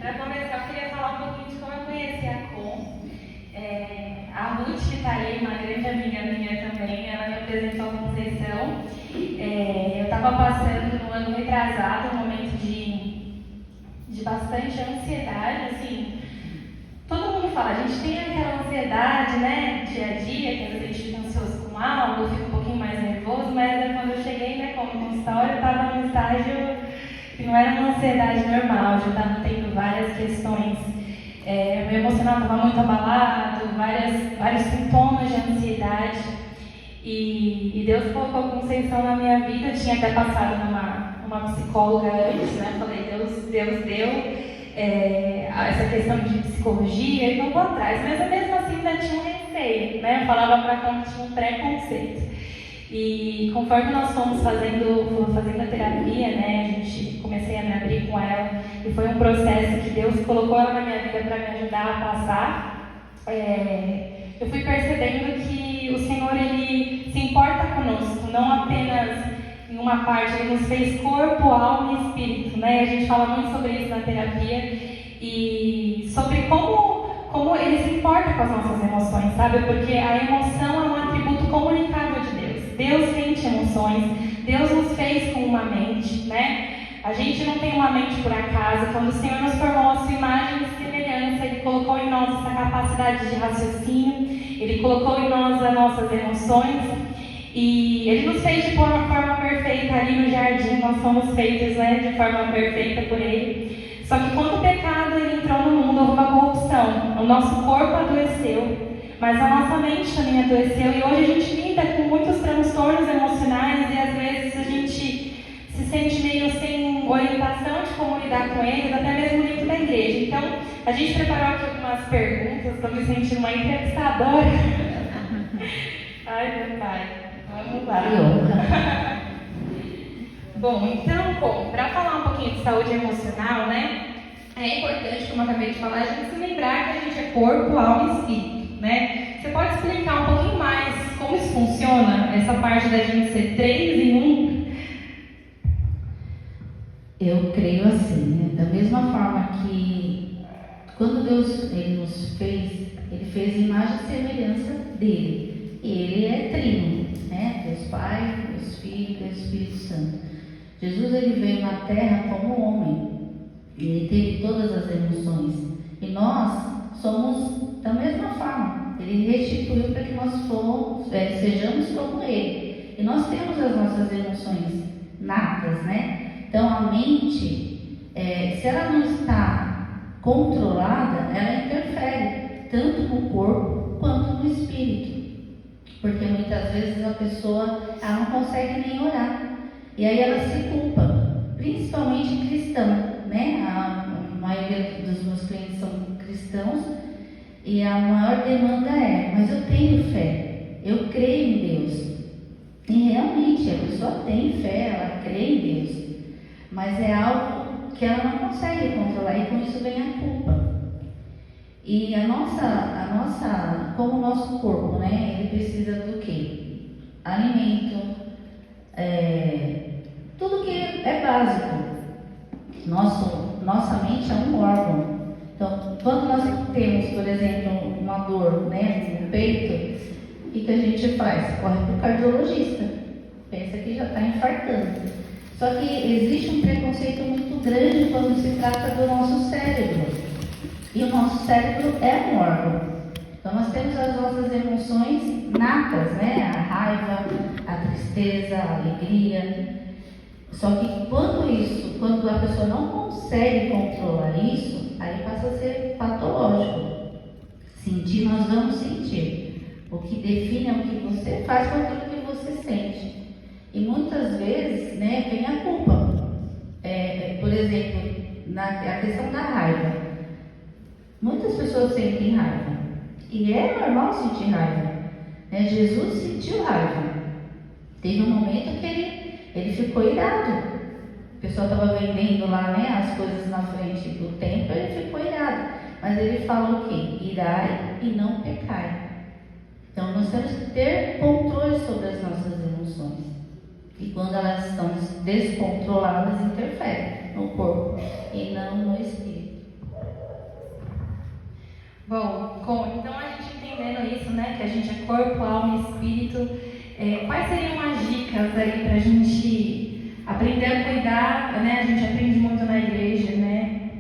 para começar, eu queria falar um pouquinho de como eu conheci a Com. A Ruth, que está aí, uma grande amiga minha também, ela me apresentou a Conceição. Eu estava passando no ano retrasado um momento de bastante ansiedade, assim. Todo mundo fala, a gente tem aquela ansiedade, né, dia a dia, que às vezes a gente fica ansioso com algo, fica um pouquinho mais nervoso, mas quando eu cheguei, né, como consultório, eu estava num estágio que não era uma ansiedade normal, já estava tendo várias questões, meu emocional estava muito abalado, vários sintomas de ansiedade, e Deus colocou a Conceição na minha vida. Eu tinha até passado numa psicóloga antes, né, falei, Deus deu essa questão de psicologia, e não vou atrás, mas eu mesmo assim ainda tinha um receio, né? Eu falava para cá que tinha um preconceito. E conforme nós fomos fazendo a terapia, né? Comecei a me abrir com ela, e foi um processo que Deus colocou ela na minha vida para me ajudar a passar. Eu fui percebendo que o Senhor, Ele se importa conosco, não apenas em uma parte. Ele nos fez corpo, alma e espírito, né? A gente fala muito sobre isso na terapia, e sobre como Ele se importa com as nossas emoções, sabe? Porque a emoção é um atributo comunicável de Deus. Deus sente emoções, Deus nos fez com uma mente, né? A gente não tem uma mente por acaso. Quando o Senhor nos formou a sua imagem e semelhança, Ele colocou em nós essa capacidade de raciocínio, Ele colocou em nós as nossas emoções, e Ele nos fez de forma perfeita ali no jardim. Nós somos feitos, né, de forma perfeita por Ele. Só que quando o pecado ele entrou no mundo, houve uma corrupção. O nosso corpo adoeceu, mas a nossa mente também adoeceu, e hoje a gente lida com muitos transtornos emocionais, e às vezes a gente se sente meio sem orientação de como lidar com eles, até mesmo dentro da igreja. Então, a gente preparou aqui algumas perguntas, estou me sentindo uma entrevistadora. Ai, meu pai, vamos lá. Bom, então, para falar um pouquinho de saúde emocional, né, é importante, como eu acabei de falar, a gente se lembrar que a gente é corpo, alma e espírito, né? Você pode explicar um pouquinho mais como isso funciona, essa parte da gente ser 3 em 1? Eu creio assim, né? Da mesma forma que quando Deus ele nos fez, Ele fez a imagem e semelhança dele. E Ele é trino, né? Deus Pai, Deus Filho, Deus Espírito Santo. Jesus ele veio na terra como homem. Ele teve todas as emoções. E nós somos da mesma forma. Ele restituiu para que nós sejamos como Ele. E nós temos as nossas emoções natas, né? Então a mente, se ela não está controlada, ela interfere tanto no corpo quanto no espírito. Porque muitas vezes a pessoa ela não consegue nem orar. E aí ela se culpa, principalmente cristão, né? A maioria dos meus clientes são cristãos, e a maior demanda mas eu tenho fé, eu creio em Deus. E realmente a pessoa tem fé, ela crê em Deus, mas é algo que ela não consegue controlar, e com isso vem a culpa. E como o nosso corpo, né? Ele precisa do quê? Alimento, tudo que é básico. Nossa mente é um órgão. Então, quando nós temos, por exemplo, uma dor, né, no peito, o que a gente faz? Corre para o cardiologista. Pensa que já está infartando. Só que existe um preconceito muito grande quando se trata do nosso cérebro. E o nosso cérebro é um órgão. Então, nós temos as nossas emoções natas, né? A raiva, a tristeza, a alegria. Só que quando a pessoa não consegue controlar isso, aí passa a ser patológico. Sentir, nós vamos sentir. O que define é o que você faz com aquilo que você sente. E muitas vezes, né, vem a culpa. Por exemplo, a questão da raiva. Muitas pessoas sentem raiva. E é normal sentir raiva. Jesus sentiu raiva. Teve um momento que ele ficou irado. O pessoal estava vendendo lá, né, as coisas na frente do templo, ele ficou irado. Mas ele falou o quê? Irai e não pecai. Então nós temos que ter controle sobre as nossas emoções. E quando elas estão descontroladas, interferem no corpo e não no espírito. Bom, então a gente entendendo isso, né, que a gente é corpo, alma e espírito, quais seriam as dicas aí para a gente aprender a cuidar, né? A gente aprende muito na igreja, né?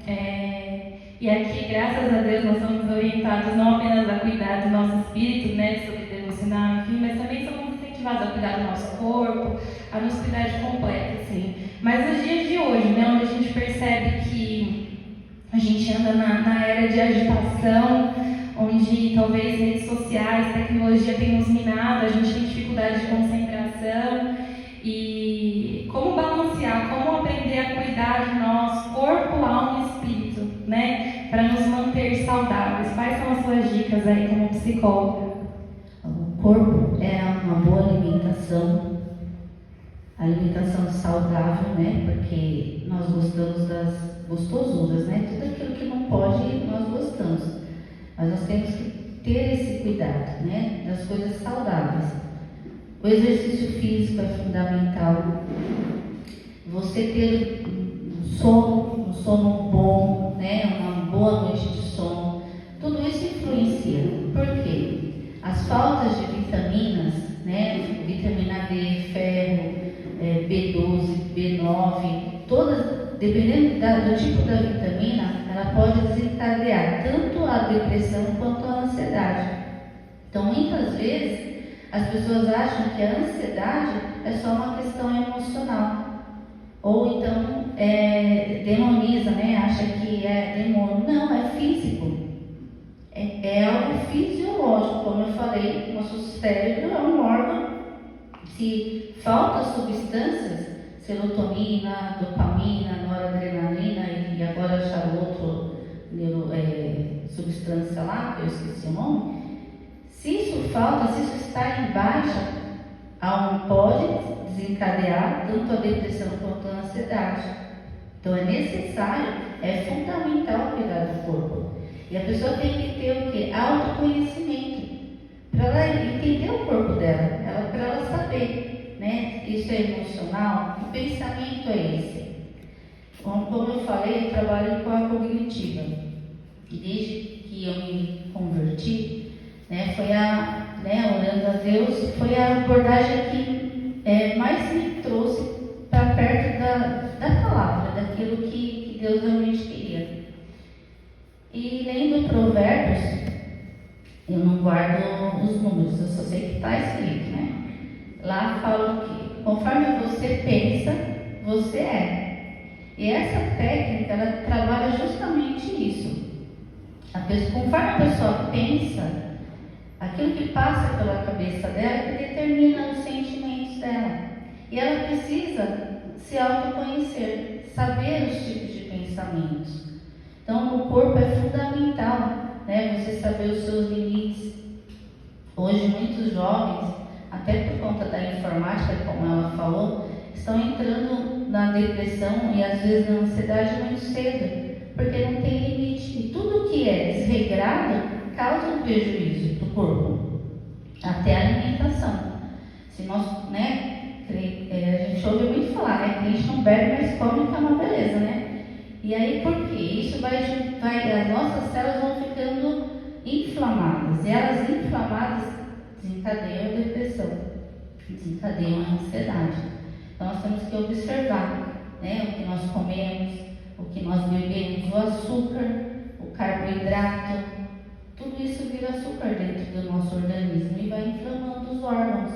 E aqui, graças a Deus, nós somos orientados não apenas a cuidar do nosso espírito, né, sobre devocional, enfim, mas também somos incentivados a cuidar do nosso corpo, a nos cuidar de completo, assim. Mas nos dias de hoje, né, onde a gente percebe que a gente anda na era de agitação, onde talvez redes sociais, tecnologia tenham nos minado, a gente tem dificuldade de concentração. E como balancear, como aprender a cuidar de nós, corpo, alma e espírito, né? Para nos manter saudáveis. Quais são as suas dicas aí como psicóloga? O corpo é uma boa alimentação, alimentação saudável, né? Porque nós gostamos das gostosuras, né? Tudo aquilo que não pode, nós gostamos. Mas nós temos que ter esse cuidado, né? Das coisas saudáveis. O exercício físico é fundamental. Você ter um sono bom, né? Uma boa noite de sono. Tudo isso influencia. Por quê? As faltas de vitaminas, né? Vitamina D, ferro, B12, B9, todas, dependendo do tipo da vitamina, ela pode desencadear tanto a depressão quanto a ansiedade. Então, muitas vezes, as pessoas acham que a ansiedade é só uma questão emocional. Ou então demoniza, né? Acha que é demônio. Não, é físico. É algo fisiológico. Como eu falei, nosso cérebro é um órgão. Se falta substâncias, serotonina, dopamina, noradrenalina e agora acharam outro substância lá, que eu esqueci o nome. Se isso falta, se isso está em baixa, pode desencadear tanto a depressão quanto a ansiedade. Então é necessário, é fundamental cuidar do corpo. E a pessoa tem que ter o quê? Autoconhecimento. Para ela entender o corpo dela, para ela saber, né? Isso é emocional? Que pensamento é esse? Como eu falei, eu trabalho com a cognitiva. E desde que eu me converti, né, orando a Deus, foi a abordagem que mais me trouxe para perto da palavra, daquilo que Deus realmente queria. E lendo Provérbios, eu não guardo os números, eu só sei que está escrito, né? Lá fala que conforme você pensa, você é. E essa técnica, ela trabalha justamente isso. Conforme a pessoa pensa, aquilo que passa pela cabeça dela que determina os sentimentos dela. E ela precisa se autoconhecer, saber os tipos de pensamentos. Então, no corpo é fundamental, né, você saber os seus limites. Hoje, muitos jovens, até por conta da informática, como ela falou, estão entrando na depressão e às vezes na ansiedade muito cedo, porque não tem limite. E tudo que é desregrado causa um prejuízo para o corpo, até a alimentação. Se nós, né, a gente ouve muito falar, né, que a gente não bebe, mas come, que é uma beleza, né? E aí, por quê? Isso as nossas células vão ficando inflamadas, e elas inflamadas desencadeiam a depressão, desencadeiam a ansiedade. Então, nós temos que observar, né, o que nós comemos, o que nós bebemos, o açúcar, o carboidrato, tudo isso vira açúcar dentro do nosso organismo e vai inflamando os órgãos.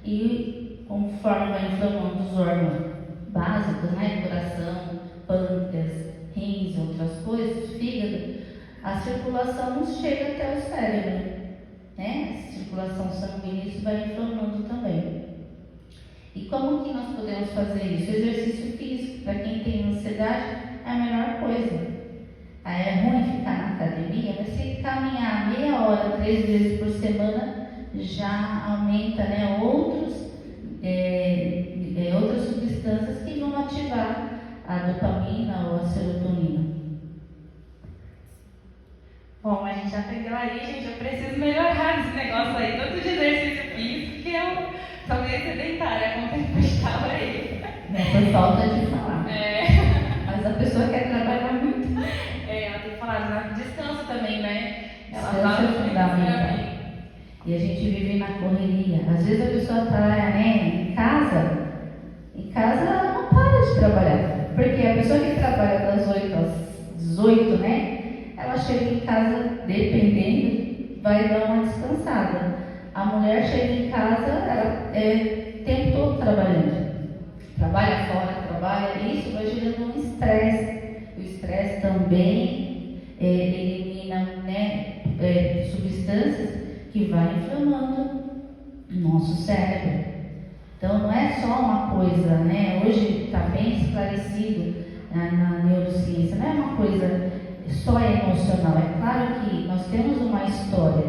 E conforme vai inflamando os órgãos básicos, né, coração, pâncreas, rins e outras coisas, fígado, a circulação não chega até o cérebro, né? A circulação sanguínea, isso vai inflamando também. E como que nós podemos fazer isso? O exercício físico, para quem tem ansiedade, é a melhor coisa. É ruim ficar na academia, mas se caminhar meia hora, 3 vezes por semana, já aumenta, né, outras substâncias que vão ativar a dopamina ou a serotonina. Bom, a gente aprendeu aí, gente, eu preciso melhorar esse negócio aí, tanto de exercício físico que eu sou meio sedentária, como tempo estava aí. Por falta de falar. Mas a pessoa quer trabalhar muito. Ela tem que falar, descanso também, né? Às vezes a pessoa está, né, em casa ela não para de trabalhar. Porque a pessoa que trabalha das 8 às 18, né, ela chega em casa, dependendo, vai dar uma descansada. A mulher chega em casa, ela o tempo todo trabalhando. Trabalha fora, trabalha, e isso vai gerando um estresse. O estresse também elimina, né, substâncias que vai inflamando o nosso cérebro. Então não é só uma coisa, né? Hoje está bem esclarecido na neurociência, não é uma coisa só emocional. É claro que nós temos uma história,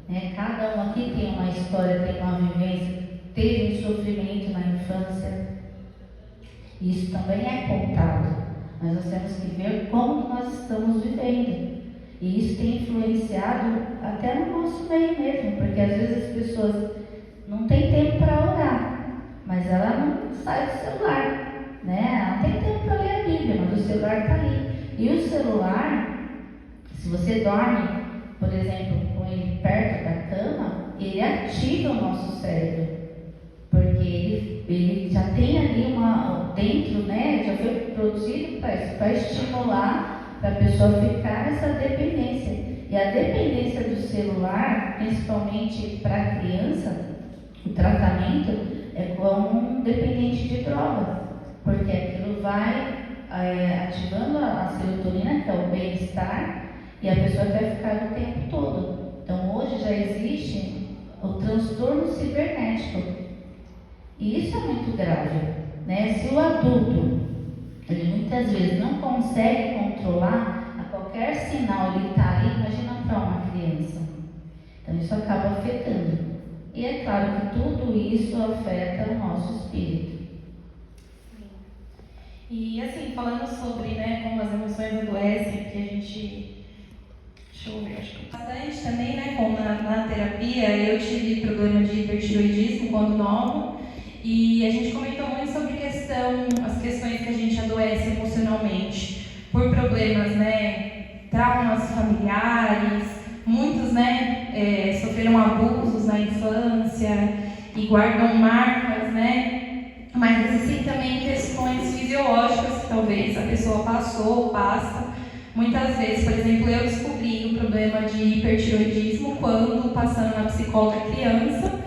né? Cada um aqui tem uma história, tem uma vivência, teve um sofrimento na infância. Isso também é contado, mas nós temos que ver como nós estamos vivendo. E isso tem influenciado até no nosso meio mesmo, porque às vezes as pessoas não têm tempo para orar, mas ela não sai do celular, né? Ela não tem tempo para ler a Bíblia, mas o celular está ali. E o celular, se você dorme, por exemplo, com ele perto da cama, ele ativa o nosso cérebro, porque ele já tem ali dentro, né? Já foi produzido para estimular, para a pessoa ficar nessa dependência. E a dependência do celular, principalmente para a criança, o tratamento é como um dependente de droga, porque aquilo vai ativando a serotonina, que é o bem-estar, e a pessoa vai ficar o tempo todo. Então hoje já existe o transtorno cibernético, e isso é muito grave, né? Se o adulto, ele muitas vezes não consegue controlar, a qualquer sinal ele está ali, imagina para uma criança. Então isso acaba afetando. E é claro que tudo isso afeta o nosso espírito. E assim, falando sobre, né, como as emoções adoecem, que a gente... Deixa eu ver, acho que... Bastante também, né, como na terapia, eu tive problema de hipertiroidismo quando nova, e a gente comentou muito sobre as questões que a gente adoece emocionalmente, por problemas, né, traumas familiares, muitos, né, sofreram abusos na infância e guardam marcas, né, mas existem também questões fisiológicas que talvez a pessoa passou ou passa. Muitas vezes, por exemplo, eu descobri o problema de hipertiroidismo quando, passando na psicóloga criança,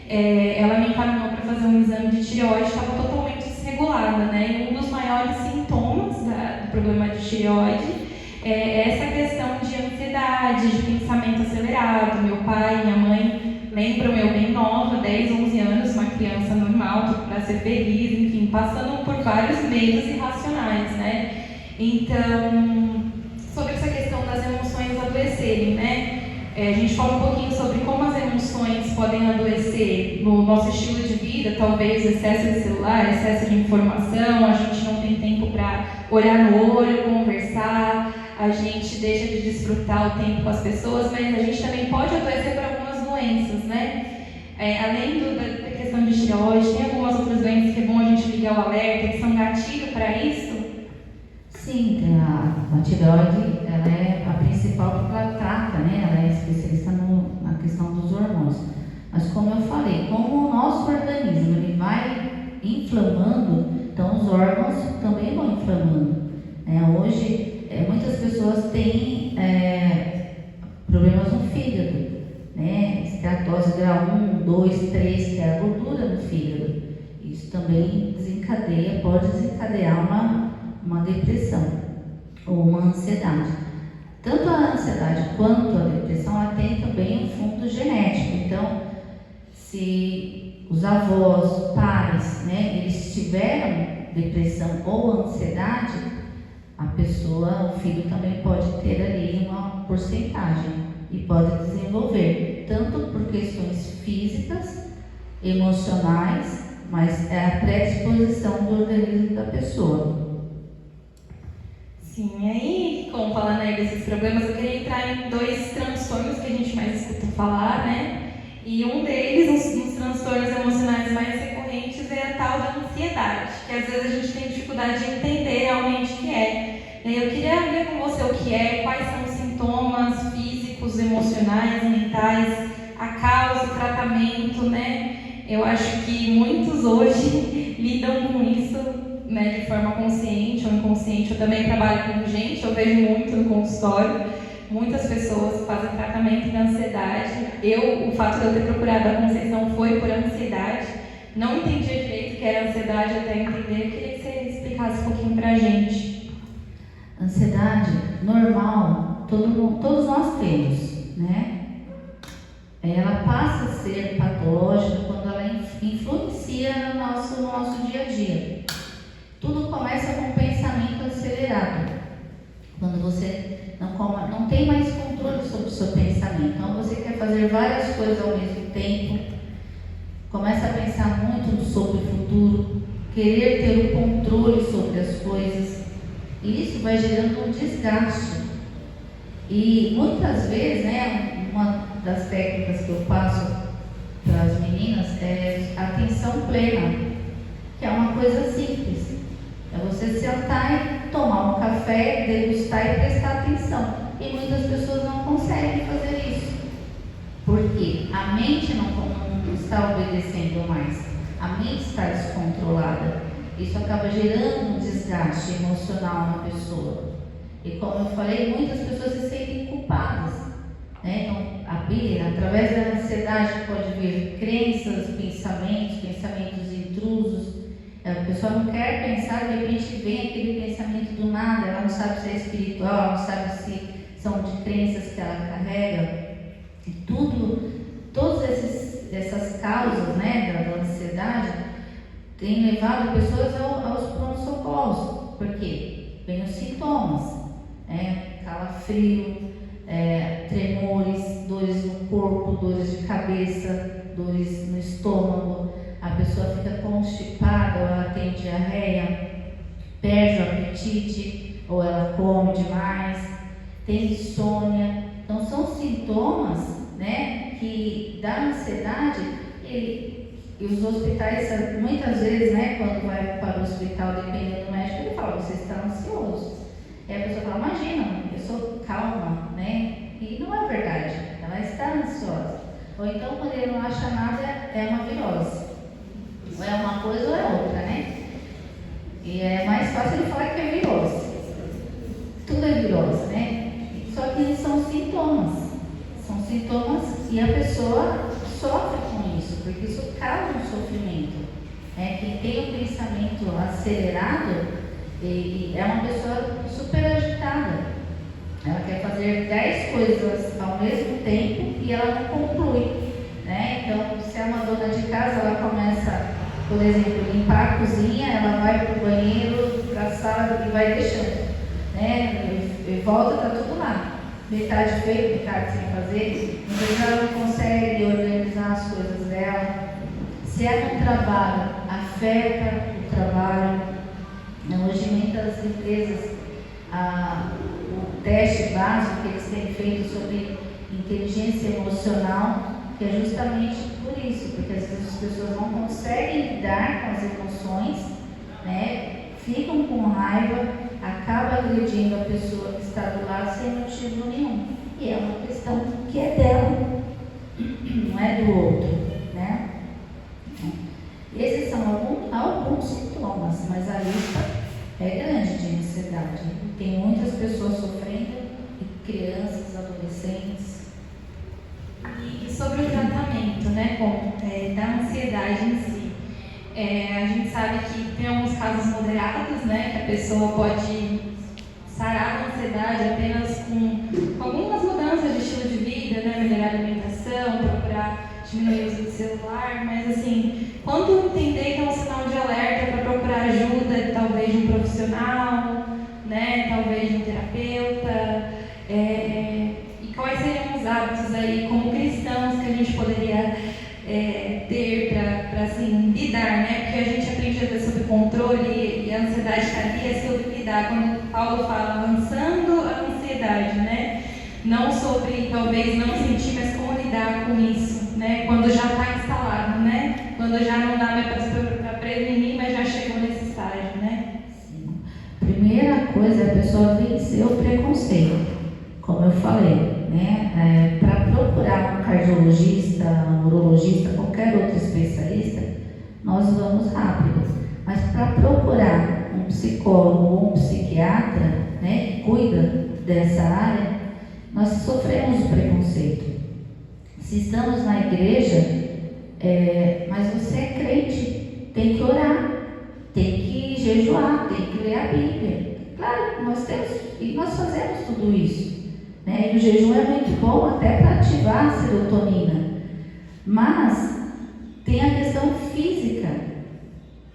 ela me encaminhou para fazer um exame de tireoide, estava totalmente desregulada, né? E um dos maiores sintomas do problema de tireoide é essa questão de ansiedade, de pensamento acelerado. Meu pai e minha mãe lembram eu bem nova, 10, 11 anos, uma criança normal, tudo para ser feliz, enfim, passando por vários medos irracionais, né? Então, sobre essa questão das emoções adoecerem, né? A gente fala um pouquinho sobre como as emoções podem adoecer no nosso estilo de vida, talvez excesso de celular, excesso de informação, a gente não tem tempo para olhar no olho, conversar, a gente deixa de desfrutar o tempo com as pessoas, mas a gente também pode adoecer por algumas doenças, né? Além da questão de tireoide, tem algumas outras doenças que é bom a gente ligar o alerta, que são gatilho para isso? Sim, a tireoide, ela é a principal porque ela trata, né? Ela é especialista na questão dos hormônios. Mas como eu falei, como o nosso organismo ele vai inflamando, então os órgãos também vão inflamando. Hoje, muitas pessoas têm problemas no fígado, né? Esteatose grau 1, 2, 3, que é a gordura no fígado. Isso também pode desencadear uma depressão ou uma ansiedade. Tanto a ansiedade quanto a depressão, ela tem também um fundo genético. Então, se os avós, pais, né, eles tiveram depressão ou ansiedade, o filho também pode ter ali uma porcentagem e pode desenvolver, tanto por questões físicas, emocionais, mas é a predisposição do organismo da pessoa. Sim, aí, como falando aí desses problemas, eu queria entrar em 2 transtornos que a gente mais escuta falar, né? E um deles, um dos transtornos emocionais mais recorrentes, é a tal da ansiedade, que às vezes a gente tem dificuldade de entender realmente o que é. Eu queria ver com você o que é, quais são os sintomas físicos, emocionais, mentais, a causa, o tratamento, né? Eu acho que muitos hoje lidam com isso, né, de forma consciente ou inconsciente. Eu também trabalho com gente, eu vejo muito no consultório, muitas pessoas fazem tratamento de ansiedade. O fato de eu ter procurado a Conceição foi por ansiedade. Não entendia direito o que era ansiedade até entender. Eu queria que você explicasse um pouquinho pra gente. Ansiedade normal, todos nós temos, né? Ela passa a ser patológica quando ela influencia no nosso dia a dia. Tudo começa com um pensamento acelerado. Quando você não tem mais controle sobre o seu pensamento, então você quer fazer várias coisas ao mesmo tempo, começa a pensar muito sobre o futuro, querer ter o controle sobre as coisas, e isso vai gerando um desgaste. E muitas vezes, né, uma das técnicas que eu passo para as meninas é atenção plena, que é uma coisa simples. É você sentar e tomar um café, degustar e prestar atenção. E muitas pessoas não conseguem fazer isso. Porque a mente não está obedecendo mais. A mente está descontrolada. Isso acaba gerando um desgaste emocional na pessoa. E como eu falei, muitas pessoas se sentem culpadas, né? Então, através da ansiedade pode vir crenças, pensamentos intrusos. A pessoa não quer pensar, de repente vem aquele pensamento do nada, ela não sabe se é espiritual, não sabe se são de crenças que ela carrega. E todas essas causas, né, da ansiedade têm levado pessoas aos pronto-socorros. Por quê? Vem os sintomas, né? Calafrio, tremores, dores no corpo, dores de cabeça, dores no estômago. A pessoa fica constipada, ou ela tem diarreia, perde o apetite, ou ela come demais, tem insônia. Então são sintomas, né, que da ansiedade. E os hospitais, muitas vezes, né, quando vai para o hospital, dependendo do médico, ele fala: você está ansioso. E a pessoa fala: imagina, eu sou calma, né? E não é verdade, ela está ansiosa. Ou então, quando ele não acha nada, é uma virose. Ou é uma coisa ou é outra, né? E é mais fácil ele falar que é virose. Tudo é virose, né? Só que são sintomas. São sintomas e a pessoa sofre com isso, porque isso causa um sofrimento. Quem tem um pensamento acelerado é uma pessoa super agitada. Ela quer fazer 10 coisas ao mesmo tempo e ela não conclui, né? Então, se é uma dona de casa, ela começa, por exemplo, limpar a cozinha, ela vai para o banheiro, para a sala e vai deixando, né? E volta, está tudo lá. Metade feito, metade sem fazer. Então, ela não consegue organizar as coisas dela. Se é no trabalho, afeta o trabalho. Hoje, muitas empresas, o teste básico que eles têm feito sobre inteligência emocional, que é justamente por isso, porque às vezes as pessoas não conseguem lidar com as emoções, né? Ficam com raiva, acaba agredindo a pessoa que está do lado sem motivo nenhum. E é uma questão que é dela, não é do outro, né? Esses são alguns sintomas, mas a lista é grande de ansiedade. Tem muitas pessoas sofrendo, crianças, adolescentes. E sobre o tratamento, né, da ansiedade em si. A gente sabe que tem alguns casos moderados, né, que a pessoa pode sarar a ansiedade apenas com algumas mudanças de estilo de vida, né, melhorar a alimentação, procurar diminuir o uso do celular, mas assim, quando entender que é um sinal de alerta para procurar ajuda, talvez de um profissional, né, talvez de um terapeuta, e quais seriam os hábitos aí como cristãos que a gente poderia ter para assim, lidar, né? Porque a gente aprende a ter sob controle e a ansiedade está ali, é sobre lidar. Quando Paulo fala avançando a ansiedade, né? Não sobre talvez não sentir, mas como lidar com isso, né? Quando já está instalado, né? Quando já não dá mais para prevenir, mas já chegou nesse estágio, né? Sim. Primeira coisa é a pessoa vencer o preconceito, como eu falei, né, para procurar um cardiologista, um urologista, qualquer outro especialista, nós vamos rápido. Mas para procurar um psicólogo ou um psiquiatra, né, que cuida dessa área, nós sofremos preconceito. Se estamos na igreja, mas você é crente, tem que orar, tem que jejuar, tem que ler a Bíblia. Claro, nós temos e nós fazemos tudo isso, né? E o jejum é muito bom até para ativar a serotonina. Mas tem a questão física,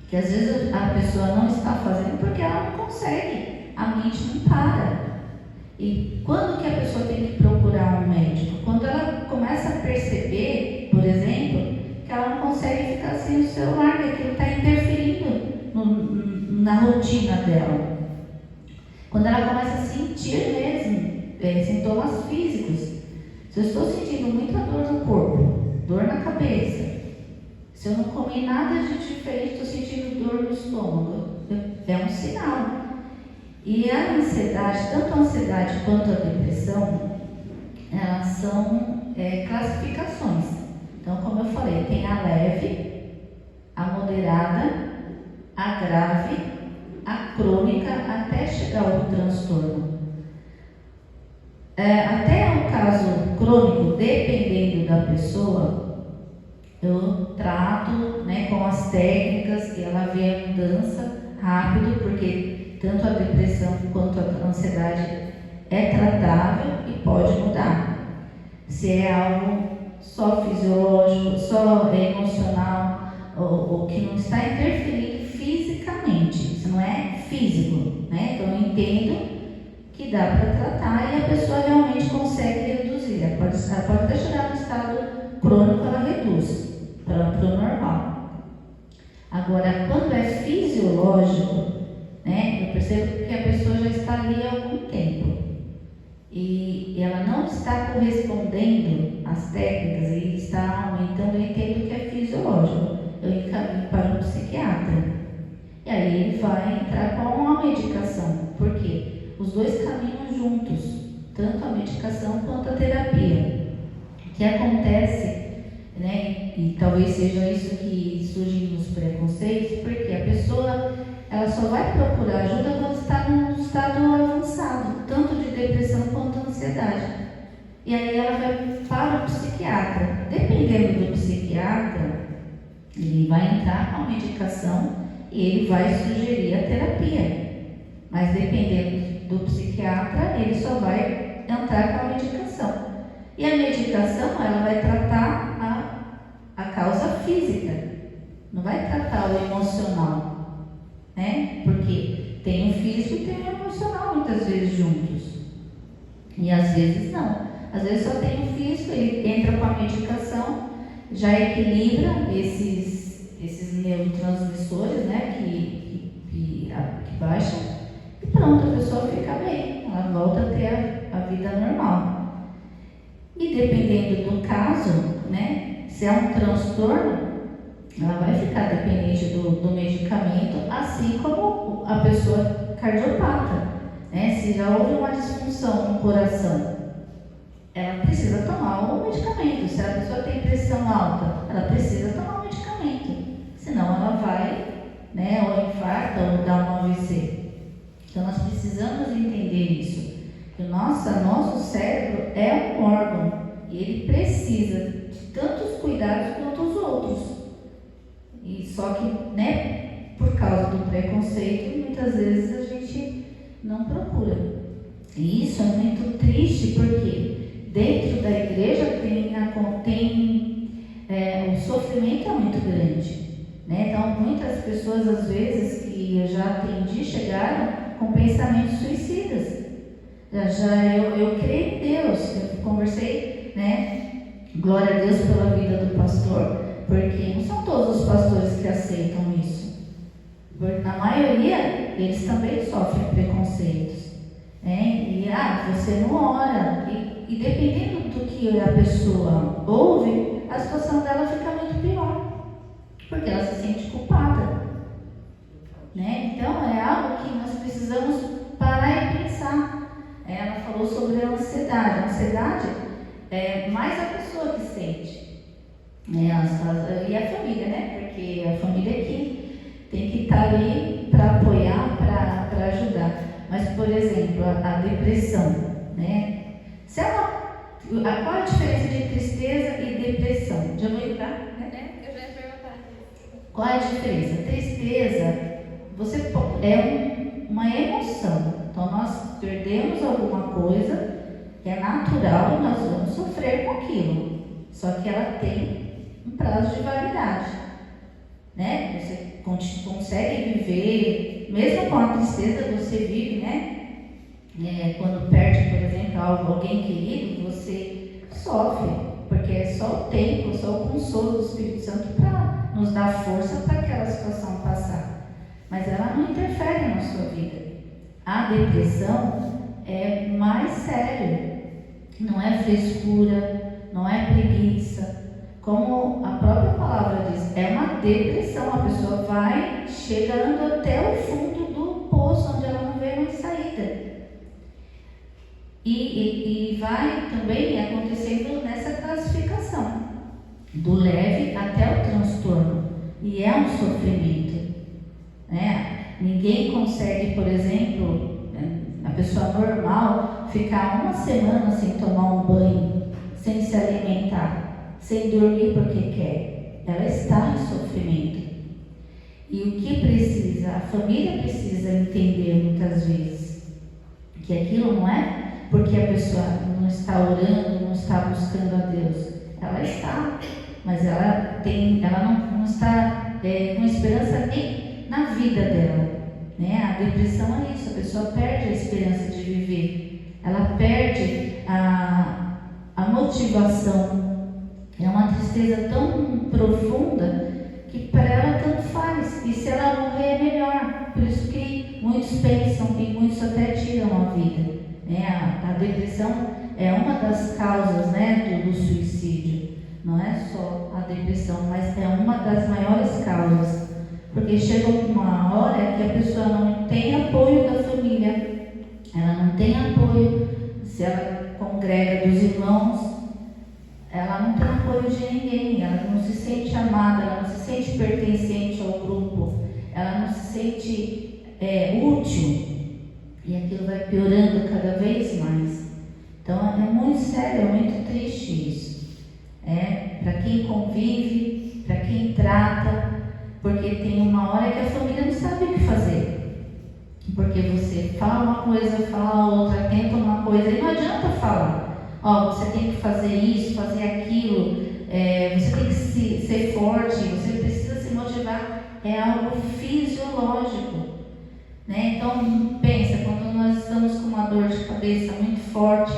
que às vezes a pessoa não está fazendo porque ela não consegue, a mente não para. E quando que a pessoa tem que procurar um médico? Quando ela começa a perceber, por exemplo, que ela não consegue ficar sem o celular, que aquilo está interferindo na rotina dela. Quando ela começa a sentir mesmo sintomas físicos. Se eu estou sentindo muita dor no corpo, dor na cabeça, se eu não comi nada de diferente, estou sentindo dor no estômago, é um sinal. E a ansiedade, tanto a ansiedade quanto a depressão, elas são classificações. Então, como eu falei, tem a leve, a moderada, a grave, a crônica, até chegar ao transtorno. Até o caso crônico, dependendo da pessoa, eu trato, né, com as técnicas e ela vê a mudança rápido, porque tanto a depressão quanto a ansiedade é tratável e pode mudar. Se é algo só fisiológico, só emocional, ou que não está interferindo fisicamente, isso não é físico, né? Então eu entendo que dá para tratar e a pessoa realmente consegue reduzir. Ela pode até chegar no estado crônico, ela reduz para o normal. Agora, quando é fisiológico, né, eu percebo que a pessoa já está ali há algum tempo e ela não está correspondendo às técnicas e está aumentando, eu entendo que é fisiológico. Eu encaminho para um psiquiatra. E aí ele vai entrar com uma medicação. Por quê? Os dois caminham juntos, tanto a medicação quanto a terapia. O que acontece, né, e talvez seja isso que surge nos preconceitos, porque a pessoa ela só vai procurar ajuda quando está num estado avançado, tanto de depressão quanto ansiedade. E aí ela vai para o psiquiatra. Dependendo do psiquiatra, ele vai entrar com a medicação e ele vai sugerir a terapia. Mas dependendo do psiquiatra, ele só vai entrar com a medicação. E a medicação, ela vai tratar a causa física, não vai tratar o emocional, né? Porque tem o físico e tem o emocional muitas vezes juntos. E às vezes não. Às vezes só tem o físico, ele entra com a medicação, já equilibra esses neurotransmissores, né, que baixam, e pronto, a pessoa fica bem, ela volta a ter a vida normal. E dependendo do caso, né, se é um transtorno, ela vai ficar dependente do medicamento, assim como a pessoa cardiopata, né, se já houve uma disfunção no coração, ela precisa tomar o medicamento. Se a pessoa tem pressão alta, ela precisa tomar o medicamento, senão ela vai, né, ou infarta ou dar um AVC. Então nós precisamos entender isso, que o nosso cérebro é um órgão e ele precisa de tantos cuidados quanto os outros. E só que, né, por causa do preconceito, muitas vezes a gente não procura. E isso é muito triste, porque dentro da igreja o sofrimento é muito grande, né? Então muitas pessoas às vezes que eu já atendi chegaram com pensamentos suicidas. Eu creio em Deus, eu conversei, né? Glória a Deus pela vida do pastor, porque não são todos os pastores que aceitam isso. Porque na maioria eles também sofrem preconceitos, né? E você não ora. E dependendo do que a pessoa ouve, a situação dela fica muito pior, porque ela se sente culpada, né? Então é algo que nós precisamos parar e pensar. Ela falou sobre a ansiedade. A ansiedade é mais a pessoa que sente, né? E a família, né? Porque a família que tem que estar ali para apoiar, para ajudar. Mas, por exemplo, a depressão, né? Qual a diferença de tristeza e depressão? Já vou entrar, né? Eu já ia perguntar. Qual é a diferença? Tristeza, é uma emoção. Então, nós perdemos alguma coisa, é natural e nós vamos sofrer com aquilo. Só que ela tem um prazo de validade, né? Você consegue viver, mesmo com a tristeza, você vive, né? Quando perde, por exemplo, alguém querido, você sofre, porque é só o tempo, só o consolo do Espírito Santo para nos dar força para aquela situação passar. Mas ela não interfere na sua vida. A depressão é mais sério, não é frescura, não é preguiça. Como a própria palavra diz, é uma depressão. A pessoa vai chegando até o fundo do poço, onde ela não vê mais saída. E vai também acontecendo nessa classificação, do leve até o transtorno. E é um sofrimento, né? Ninguém consegue, por exemplo, a pessoa normal, ficar uma semana sem tomar um banho, sem se alimentar, sem dormir porque quer. Ela está em sofrimento. E o que precisa? A família precisa entender muitas vezes que aquilo não é porque a pessoa não está orando, não está buscando a Deus. Ela está, mas ela não está com esperança nem na vida dela, né? A depressão é isso, a pessoa perde a esperança de viver, ela perde a motivação. É uma tristeza tão profunda que para ela tanto faz, e se ela morrer é melhor. Por isso que muitos pensam e muitos até tiram a vida. A depressão é uma das causas, né, do suicídio. Não é só a depressão, mas é uma das maiores causas. Porque chega uma hora que a pessoa não tem apoio da família, ela não tem apoio, se ela congrega dos irmãos, ela não tem apoio de ninguém, ela não se sente amada, ela não se sente pertencente ao grupo, ela não se sente útil. E aquilo vai piorando cada vez mais. Então é muito sério, é muito triste isso. Para quem convive, para quem trata, porque tem uma hora que a família não sabe o que fazer. Porque você fala uma coisa, fala outra, tenta uma coisa, e não adianta falar. Você tem que fazer isso, fazer aquilo, você tem que ser forte, você precisa se motivar. É algo fisiológico. Né? Então, pensa, quando nós estamos com uma dor de cabeça muito forte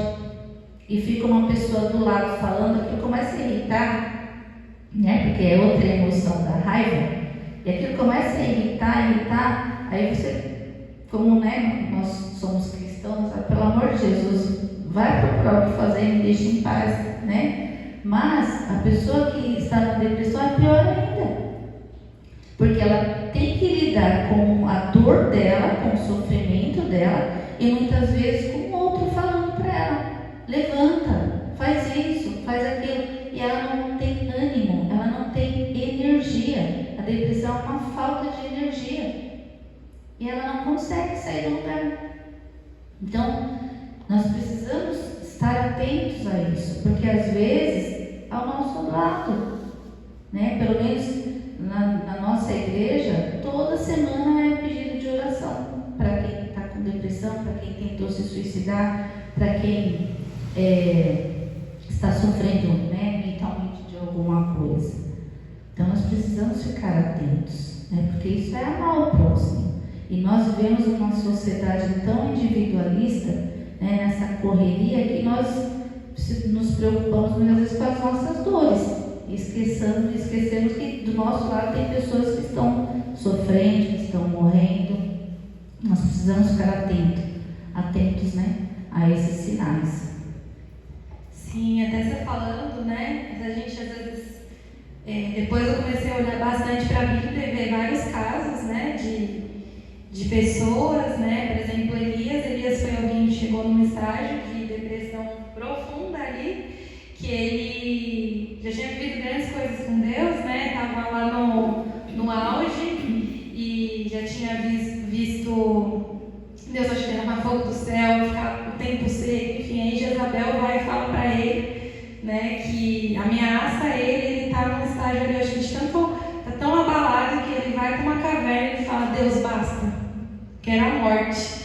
e fica uma pessoa do lado falando, aquilo começa a irritar, né? Porque é outra emoção da raiva, e aquilo começa a irritar, aí você, como, né, nós somos cristãos, pelo amor de Jesus, vai procurar o que fazer e me deixa em paz, né? Mas a pessoa que está na depressão é pior ainda, porque ela tem que lidar com a dor dela, com o sofrimento dela, e muitas vezes com o outro falando para ela: levanta, faz isso, faz aquilo, e ela não tem ânimo, ela não tem energia. A depressão é uma falta de energia, e ela não consegue sair do lugar. Então, nós precisamos estar atentos a isso, porque às vezes ao nosso lado, né? Pelo menos na nossa igreja, toda semana é pedido de oração para quem está com depressão, para quem tentou se suicidar, para quem está sofrendo, né, mentalmente de alguma coisa. Então nós precisamos ficar atentos, né, porque isso é amar o próximo. E nós vivemos uma sociedade tão individualista, né, nessa correria, que nós nos preocupamos muitas vezes com as nossas dores. Esquecemos que do nosso lado tem pessoas que estão sofrendo, que estão morrendo. Nós precisamos ficar atentos, né, a esses sinais. Sim, até você falando, né, a gente às vezes, depois eu comecei a olhar bastante para a Bíblia e ver vários casos, né, de pessoas, né, por exemplo, Elias foi alguém que chegou num estágio de depressão profunda, Deus vai te derramar fogo do céu, ficar o tempo seco, enfim. Aí Jezabel vai e fala para ele, né, que ameaça ele está num estágio ali, a gente tá tão abalado que ele vai para uma caverna e fala: Deus, basta, quero a morte.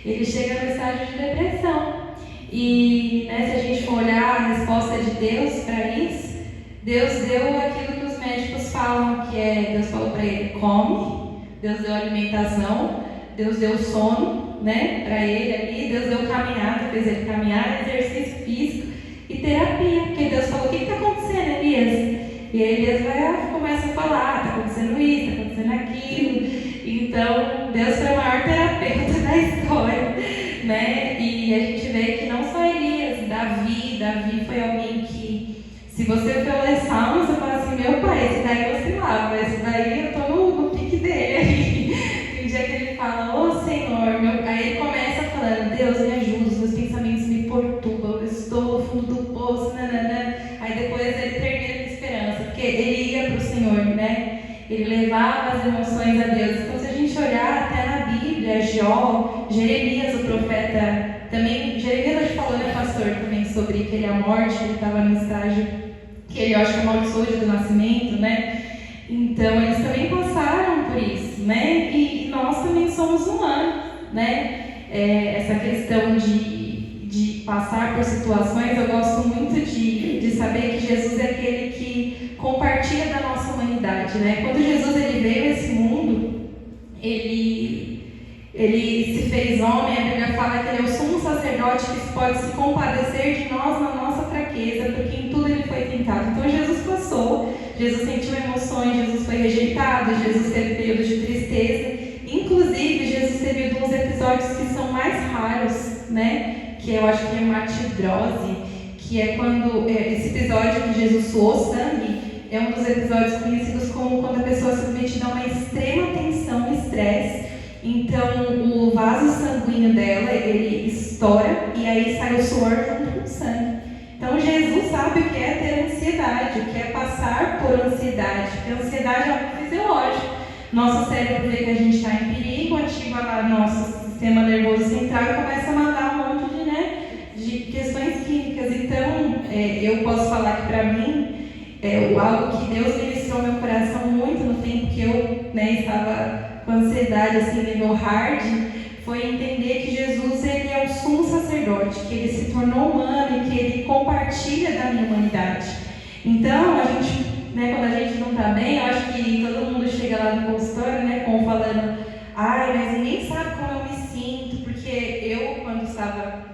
Ele chega no estágio de depressão. E, né, se a gente for olhar a resposta de Deus para isso, Deus deu aquilo que os médicos falam, que é, Deus falou para ele: come. Deus deu alimentação, Deus deu sono, né, para ele ali, Deus deu caminhada, fez ele caminhar, exercício físico e terapia, porque Deus falou: o que está acontecendo, Elias? E aí Elias começa a falar: está acontecendo isso, está acontecendo aquilo. Então Deus foi o maior terapeuta da história, né? E a gente vê que não só Elias, Davi foi alguém que, se você for ler Salmos, você fala assim: meu pai, esse daí eu oscilava, esse daí eu tô no pique dele. Tem um dia que ele fala: ô Senhor, aí ele começa falando: Deus, me ajuda, os meus pensamentos me perturbam, eu estou no fundo do poço, nananã. Aí depois ele termina com esperança, porque ele ia para o Senhor, né? Ele levava as emoções a Deus. Então, se a gente olhar até na Bíblia, Jó, Jeremias, o profeta, também, Jeremias a gente falou, né, pastor, também sobre que ele a morte, ele estava no estágio que ele, eu acho que amaldiçoou do nascimento, né? Então, eles também passaram por isso, né? E nós também somos humanos, né? Essa questão de passar por situações, eu gosto muito de saber que Jesus é aquele que compartilha da nossa humanidade, né? Quando Jesus ele veio a esse mundo, ele se fez homem, a Bíblia fala que ele é o sumo sacerdote que pode se compadecer de nós na nossa fraqueza, porque em tudo ele foi tentado. Então Jesus passou, Jesus sentiu emoções, Jesus foi rejeitado, Jesus teve períodos de tristeza, inclusive Jesus teve alguns episódios que são mais raros, né? Que eu acho que é martidrose, que é quando esse episódio que Jesus suou sangue, é um dos episódios conhecidos como quando a pessoa se submetida a uma extrema tensão e estresse. Então o vaso sanguíneo dela, ele estoura e aí sai o suor junto com o sangue. Então Jesus sabe o que é ter ansiedade, o que é passar por ansiedade, porque a ansiedade é algo fisiológico. Nosso cérebro vê que a gente está em perigo, ativa lá nosso sistema nervoso central e começa a mandar um monte de questões químicas. Então eu posso falar que para mim, algo que Deus ministrou no meu coração muito no tempo que eu, né, estava com ansiedade, assim, nível hard, foi entender que Jesus ele é o sumo sacerdote, que ele se tornou humano e que ele compartilha da minha humanidade. Então, a gente, né, quando a gente não está bem, eu acho que todo mundo chega lá no consultório, né, como falando: ai, mas ninguém sabe como eu me sinto, porque eu, quando estava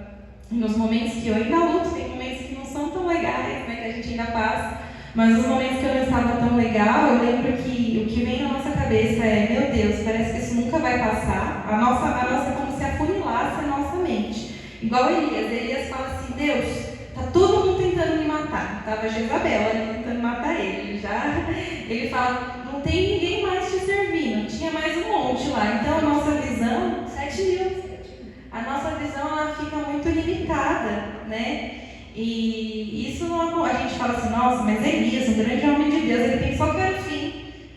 nos momentos que eu ainda luto, tem momentos que não são tão legais, né, que a gente ainda passa. Mas nos momentos que eu não estava tão legal, eu lembro que o que vem na nossa cabeça é: meu Deus, parece que isso nunca vai passar. A nossa é como se afunilasse a nossa mente. Igual Elias fala assim: Deus, tá todo mundo tentando me matar. Estava Jezabel ali tentando matar ele. Ele fala: não tem ninguém mais te servindo. Tinha mais um monte lá. Então a nossa visão, 7.000. A nossa visão ela fica muito limitada, né? E isso não, a gente fala assim: nossa, mas Elias, um grande homem de Deus, ele pensou que era o fim.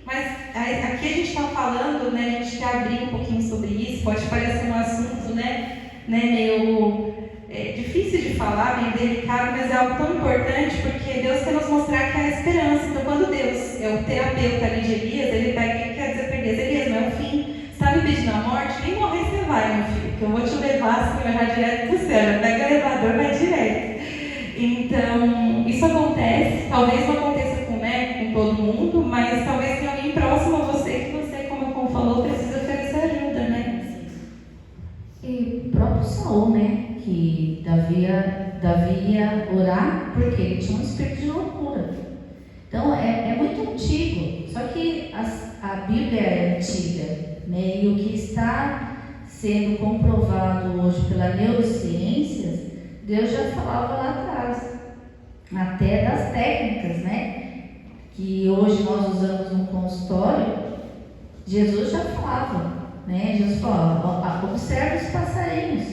Mas aqui a gente está falando, né, a gente quer abrir um pouquinho sobre isso. Pode parecer um assunto, né meio difícil de falar, meio delicado, mas é algo tão importante, porque Deus quer nos mostrar que há esperança. Então, quando Deus é o terapeuta ali de Elias, ele pega e quer dizer para Elias: não é o fim. Você está me pedindo a morte? Nem morrer você vai, meu filho, que eu vou te levar assim, já direto para o céu. Já pega o elevador e vai direto. Então, isso acontece, talvez não aconteça com todo mundo, mas talvez tenha alguém próximo a você que você, como eu falou, precisa oferecer ajuda, né? E o próprio Saul, né? Que Davi ia orar porque ele tinha um espírito de loucura. Então, é muito antigo, só que a Bíblia é antiga, né? E o que está sendo comprovado hoje pela neurociência, Deus já falava lá atrás, até das técnicas, né? Que hoje nós usamos no consultório. Jesus já falava, né? Jesus falava: observe os passarinhos.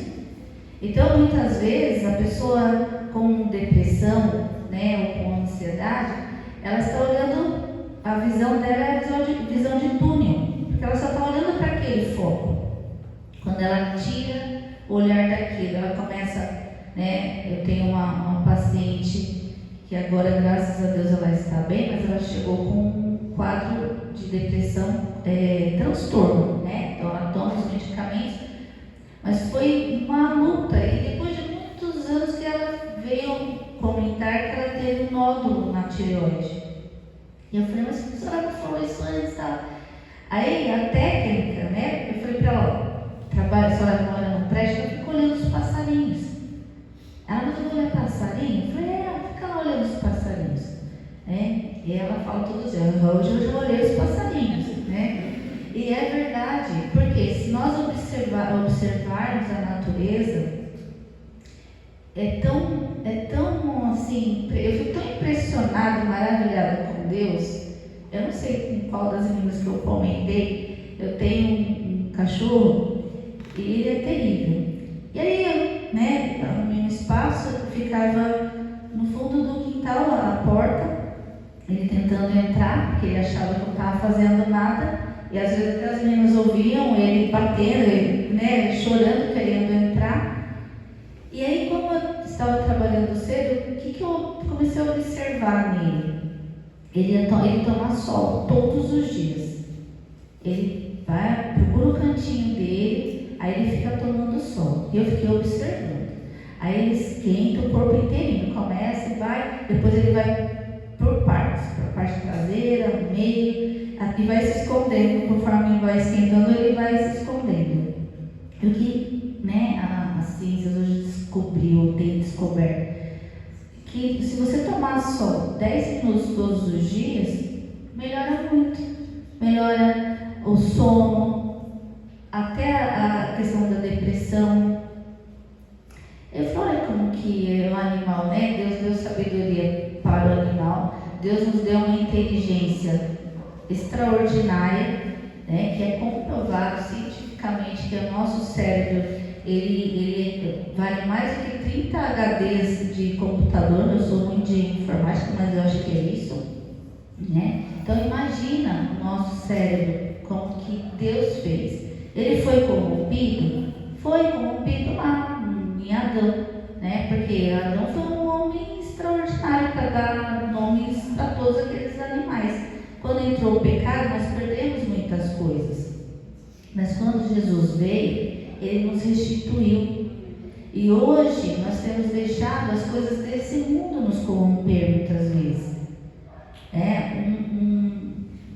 Então, muitas vezes, a pessoa com depressão, né, ou com ansiedade, ela está olhando, a visão dela é a visão de túnel, porque ela só está olhando para aquele foco. Quando ela tira o olhar daquilo, ela começa, né? Eu tenho uma paciente que agora, graças a Deus, ela está bem, mas ela chegou com um quadro de depressão, transtorno, né? Então ela toma os medicamentos, mas foi uma luta. E depois de muitos anos que ela veio comentar que ela teve um nódulo na tireoide. E eu falei, mas a senhora não falou isso antes, tá? Aí a técnica, né? Eu falei para ela, trabalha, a senhora mora no prédio, eu fico olhando os passarinhos. Ela não fica olhando passarinho? Eu falei, fica lá olhando os passarinhos, né? E ela fala todos os dias, hoje eu olhei os passarinhos, né? E é verdade, porque se nós observarmos a natureza, é tão assim, eu fico tão impressionada, maravilhada com Deus. Eu não sei com qual das meninas que eu comentei, eu tenho um cachorro e ele é terrível. E aí, né, no meu espaço, eu ficava no fundo do quintal, à porta, ele tentando entrar, porque ele achava que eu não estava fazendo nada, e às vezes as meninas ouviam ele batendo, ele, né, chorando, querendo entrar. E aí, como eu estava trabalhando cedo, o que eu comecei a observar nele? Ele toma sol todos os dias. Ele vai, procura o cantinho dele, aí ele fica tomando sol. E eu fiquei observando. Aí ele esquenta o corpo inteirinho, começa e vai, depois ele vai por partes, para a parte traseira, no meio, e vai se escondendo. Conforme ele vai esquentando, ele vai se escondendo. E o que, né, a ciência hoje descobriu, tem descoberto, que se você tomar só 10 minutos todos os dias, melhora muito. Melhora o sono, até a questão da depressão. Eu falei como que é um animal, né? Deus deu sabedoria para o animal. Deus nos deu uma inteligência extraordinária, né? Que é comprovado cientificamente que o nosso cérebro ele vale mais do que 30 HDs de computador. Eu sou muito de informática, mas eu acho que é isso, né? Então imagina o nosso cérebro, como que Deus fez. Ele foi corrompido? Foi corrompido lá em Adão, né? Porque Adão foi um homem extraordinário para dar nomes para todos aqueles animais. Quando entrou o pecado, nós perdemos muitas coisas. Mas quando Jesus veio, Ele nos restituiu. E hoje nós temos deixado as coisas desse mundo nos corromper muitas vezes.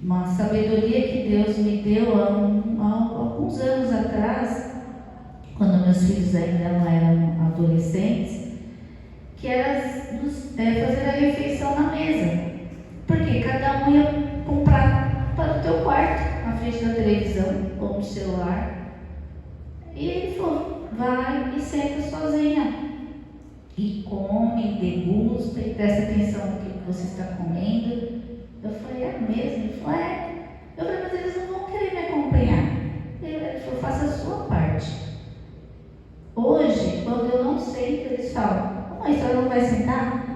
Uma sabedoria que Deus me deu há alguns anos atrás, quando meus filhos ainda não eram adolescentes, que era fazer a refeição na mesa. Porque cada um ia comprar para o teu quarto, na frente da televisão ou no celular. E ele falou, vai e senta sozinha. E come, degusta e presta atenção no que você está comendo. Eu falei, é mesmo? Ele falou, é. Eu falei, mas eles não vão querer me acompanhar. Ele falou, faça a sua parte. Hoje, quando eu não sei, eles falam, mãe, a senhora não vai sentar?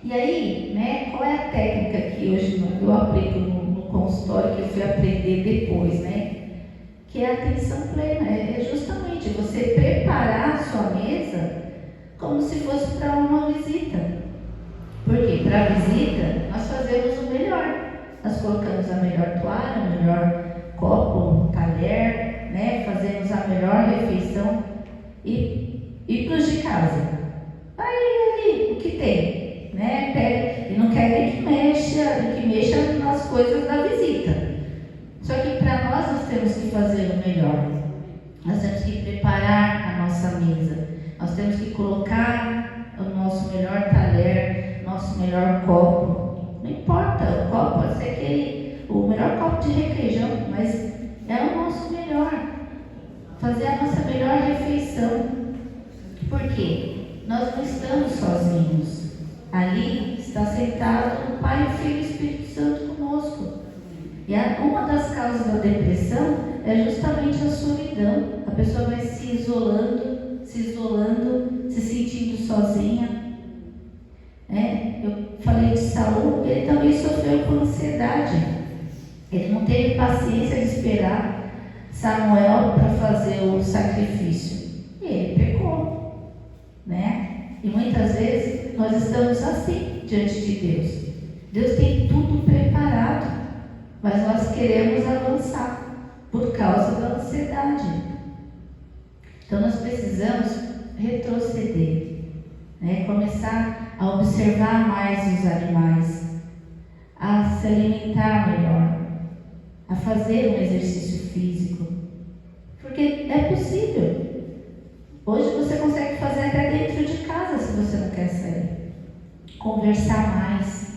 E aí, né, qual é a técnica que hoje eu aplico no consultório, que eu fui aprender depois, né? Que é a atenção plena. É justamente você preparar a sua mesa como se fosse para uma visita. Porque para a visita, nós fazemos o melhor. Nós colocamos a melhor toalha, o melhor copo, talher, né? Fazemos a melhor refeição. E para os de casa, vai ali, o que tem, né? Pega, e não quer nem que mexa nas coisas da visita. Só que para nós temos que fazer o melhor. Nós temos que preparar a nossa mesa. Nós temos que colocar o nosso melhor talher, nosso melhor copo. Não importa, o copo pode ser o melhor copo de requeijão, mas é o nosso melhor. Fazer a nossa melhor refeição. Por quê? Nós não estamos sozinhos. Ali está sentado o Pai, o Filho e o Espírito Santo conosco. E uma das causas da depressão é justamente a solidão. A pessoa vai se isolando, se sentindo sozinha. Eu falei de Saul, ele também sofreu com ansiedade. Ele não teve paciência de esperar Samuel para fazer o sacrifício. E ele pecou, né? E muitas vezes nós estamos assim diante de Deus. Deus tem tudo preparado, mas nós queremos avançar por causa da ansiedade. Então nós precisamos retroceder, né? Começar a observar mais os animais, a se alimentar melhor, a fazer um exercício físico, porque é possível. Hoje você consegue fazer até dentro de casa se você não quer sair. Conversar mais,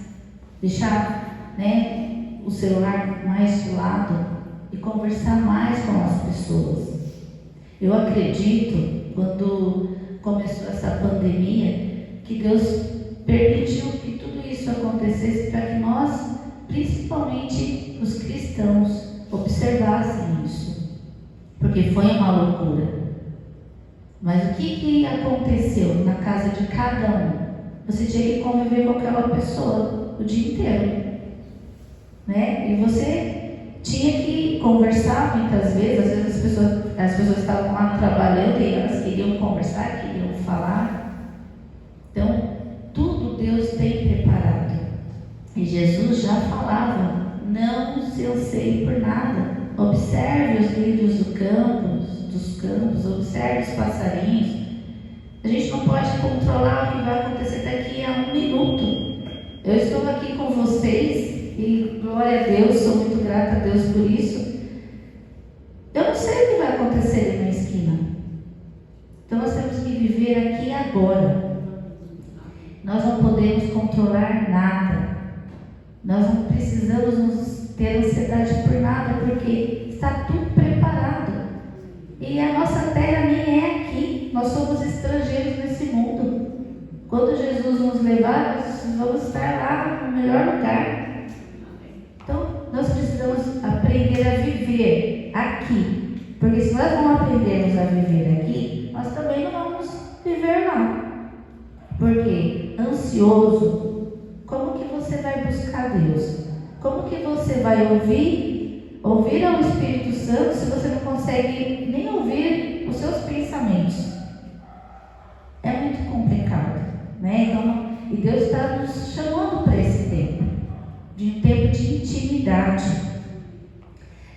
deixar, né, o celular mais de lado e conversar mais com as pessoas. Eu acredito, quando começou essa pandemia, que Deus permitiu que tudo isso acontecesse para que nós, principalmente os cristãos, observassem isso, porque foi uma loucura. Mas o que aconteceu na casa de cada um? Você tinha que conviver com aquela pessoa o dia inteiro, né? E você tinha que conversar muitas vezes. Às vezes as pessoas estavam lá trabalhando e elas queriam conversar, queriam falar. Então, tudo Deus tem preparado. E Jesus já falava: não se anseie por nada. Observe os lírios dos campos, observe os passarinhos. A gente não pode controlar o que vai acontecer daqui a 1 minuto. Eu estou aqui com vocês e glória a Deus, sou muito grata a Deus por isso. Eu não sei o que vai acontecer ali na esquina. Então nós temos que viver aqui e agora. Nós não podemos controlar nada. Nós não precisamos ter ansiedade por nada, porque está tudo preparado. E a nossa terra nem é aqui. Nós somos estrangeiros nesse mundo. Quando Jesus nos levar, nós vamos estar lá no melhor lugar. Então, nós precisamos aprender a viver aqui. Porque se nós não aprendermos a viver aqui, nós também não vamos viver lá. Porque ansioso, como que você vai buscar Deus? Como que você vai ouvir ao Espírito Santo se você não consegue nem ouvir os seus pensamentos? É muito complicado, né? Então, e Deus está nos chamando para esse tempo, de um tempo de intimidade.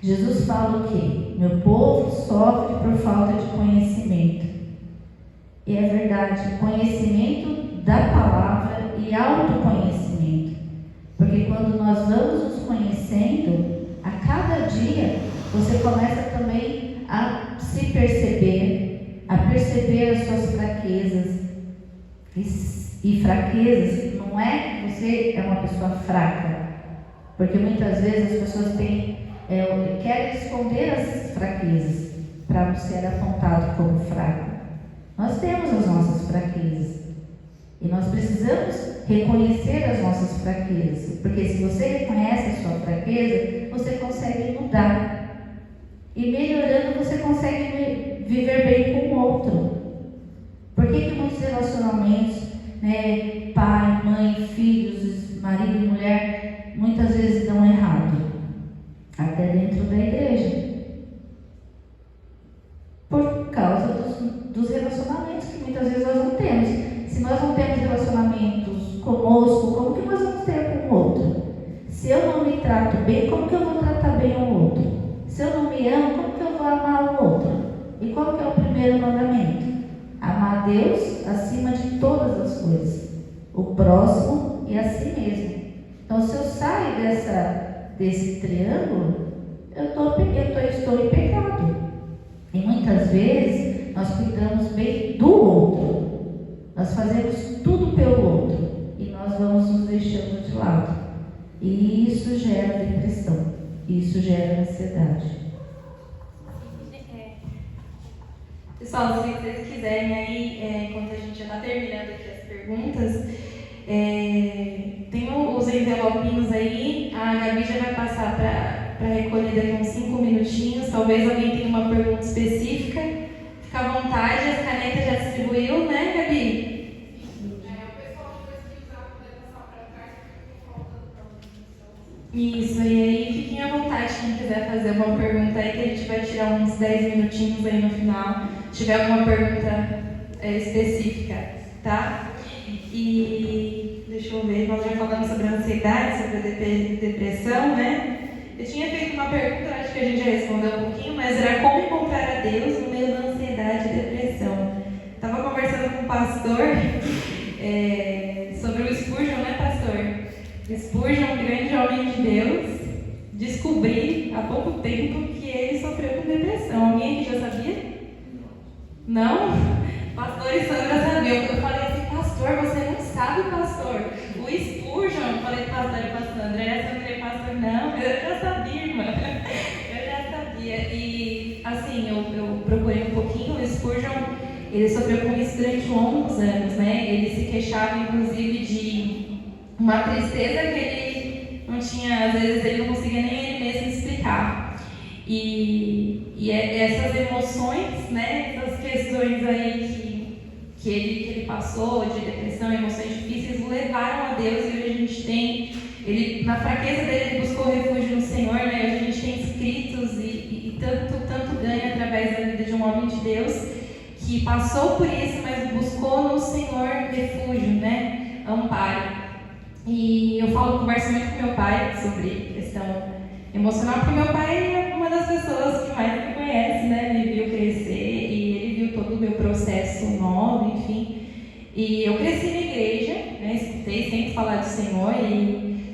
Jesus fala o quê? Meu povo sofre por falta de conhecimento. E é verdade, conhecimento da palavra e autoconhecimento. Porque quando nós vamos nos conhecendo, a cada dia você começa também a se perceber, a perceber as suas fraquezas. E fraquezas não é que você é uma pessoa fraca, porque muitas vezes as pessoas querem esconder as fraquezas para não ser apontado como fraco. Nós temos as nossas fraquezas e nós precisamos reconhecer as nossas fraquezas, porque se você reconhece a sua fraqueza, você consegue mudar, e melhorando você consegue viver bem com o outro. Por que muitos relacionamentos, né, pai, mãe, filhos, marido e mulher, muitas vezes dão errado, até dentro da igreja, por causa dos relacionamentos que muitas vezes nós não temos. Se nós não temos relacionamentos conosco, como que nós vamos ter com o outro? Se eu não me trato bem, como que eu vou tratar bem o outro? Se eu não me amo, como que eu vou amar o outro? E qual que é o primeiro mandamento? Amar a Deus acima de todas as coisas, o próximo e a si mesmo. Então, se eu saio desse triângulo, eu estou em pecado. E muitas vezes nós cuidamos bem do outro, nós fazemos tudo pelo outro e nós vamos nos deixando de lado. E isso gera depressão, isso gera ansiedade. Pessoal, se vocês quiserem aí, enquanto a gente já está terminando aqui as perguntas, tem os envelopinhos aí, a Gabi já vai passar para recolher daqui uns 5 minutinhos. Talvez alguém tenha uma pergunta específica, fica à vontade, as canetas já distribuiu, né, Gabi? Isso, e aí fiquem à vontade quem quiser quiser fazer uma pergunta aí, que a gente vai tirar uns 10 minutinhos aí no final, se tiver alguma pergunta específica, tá? E deixa eu ver, nós já falamos sobre a ansiedade, sobre a depressão, né? Eu tinha feito uma pergunta, acho que a gente já respondeu um pouquinho, mas era como encontrar a Deus no meio da ansiedade e depressão. Estava conversando com um pastor sobre o Spurgeon, né, pastor? Spurgeon, um grande homem de Deus, descobri há pouco tempo que ele sofreu com depressão. Alguém aqui já sabia? Não? Pastor e Sandra sabiam. Eu falei assim, pastor, você não sabe, pastor. O Spurgeon, eu falei pastor e para Sandra, essa eu falei, pastor, não, eu já sabia, irmã. Eu já sabia. E assim, eu procurei um pouquinho. O Spurgeon, ele sofreu com isso durante longos anos, né? Ele se queixava, inclusive, de uma tristeza que ele não tinha, às vezes ele não conseguia nem ele mesmo explicar. E essas emoções, né, essas questões aí que ele passou, de depressão, emoções difíceis, o levaram a Deus, e hoje a gente tem, na fraqueza dele, ele buscou refúgio no Senhor, né? Hoje a gente tem escritos e tanto ganha através da vida de um homem de Deus que passou por isso, mas buscou no Senhor refúgio, né? Amparo. E eu converso muito com meu pai sobre questão emocional, porque meu pai é uma das pessoas que mais me conhece, né? Me viu crescer e ele viu todo o meu processo novo, enfim. E eu cresci na igreja, né? Escutei sempre falar do Senhor,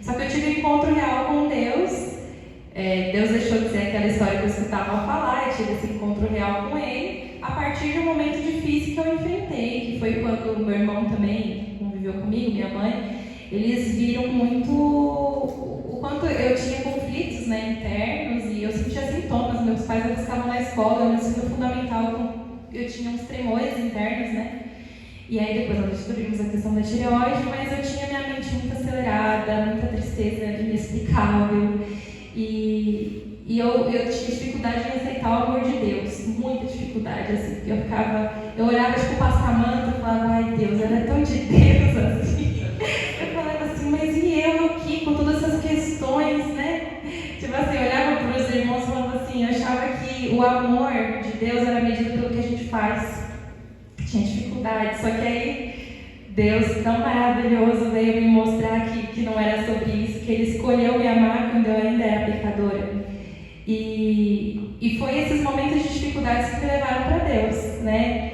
só que eu tive um encontro real com Deus. Deus deixou de ser aquela história que eu escutava falar, eu tive esse encontro real com Ele a partir de um momento difícil que eu enfrentei, que foi quando o meu irmão também conviveu comigo, minha mãe. Eles viram muito o quanto eu tinha conflitos, né, internos, e eu sentia sintomas. Meus pais estavam na escola, no ensino fundamental, eu tinha uns tremores internos, né? E aí depois nós descobrimos a questão da tireoide, mas eu tinha minha mente muito acelerada, muita tristeza inexplicável. E eu tinha dificuldade em aceitar o amor de Deus, muita dificuldade, assim, porque eu olhava tipo o passamento e falava, ai Deus, ela é tão de Deus, assim. Eu falava assim, mas e eu aqui com todas essas questões, né? Tipo assim, eu olhava para os irmãos e falava assim, eu achava que o amor de Deus era medido pelo que a gente faz. Tinha dificuldade, só que aí Deus, tão maravilhoso, veio me mostrar que não era sobre isso, que Ele escolheu me amar quando eu ainda era pecadora. E foi esses momentos de dificuldades que me levaram para Deus, né?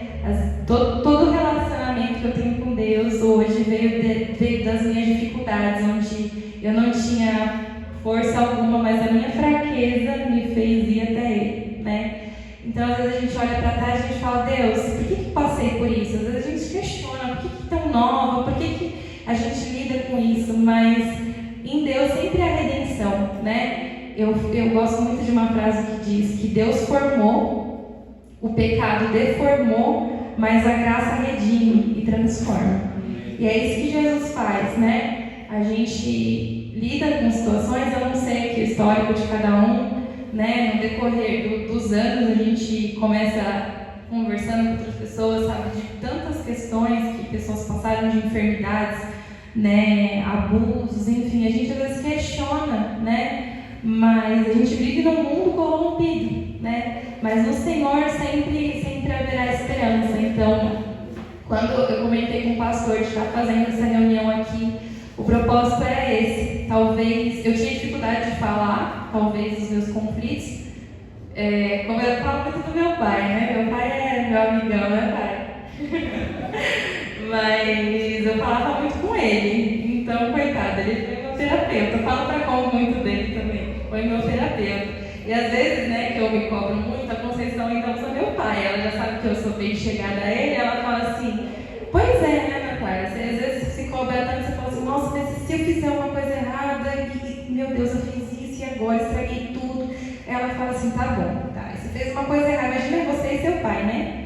Todo relacionamento que eu tenho com Deus hoje veio das minhas dificuldades, onde eu não tinha força alguma, mas a minha fraqueza me fez ir até Ele, né? Então, às vezes a gente olha para trás e a gente fala, Deus, por que passei por isso? Às vezes a gente questiona, por que tão nova, por que a gente lida com isso? Mas em Deus sempre há redenção, né? Eu gosto muito de uma frase que diz que Deus formou, o pecado deformou, mas a graça redime e transforma. E é isso que Jesus faz, né? A gente lida com situações, eu não sei aqui o histórico de cada um, né? No decorrer dos anos, a gente começa conversando com outras pessoas, sabe, de tantas questões que pessoas passaram, de enfermidades, né, abusos, enfim, a gente às vezes questiona, né? Mas a gente vive num mundo corrompido, né? Mas no Senhor sempre haverá esperança. Então, quando eu comentei com o pastor de estar fazendo essa reunião aqui, o propósito era esse. Talvez eu tinha dificuldade de falar, talvez os meus conflitos. Como eu falo muito do meu pai, né? Meu pai é meu amigão, né, pai? Mas eu falava muito com ele. Então, coitado, ele foi meu terapeuta. Eu falo pra como muito dele também. Foi meu terapeuta. E às vezes, né, que eu me cobro muito, a Conceição então usa meu pai. Ela já sabe que eu sou bem chegada a ele. Ela fala assim, pois é, né, Natália? Você às vezes se cobra tanto, você fala assim, nossa, mas se eu fizer uma coisa errada, e meu Deus, eu fiz isso e agora estraguei tudo. Ela fala assim, tá bom, tá. Você fez uma coisa errada. Imagina você e seu pai, né?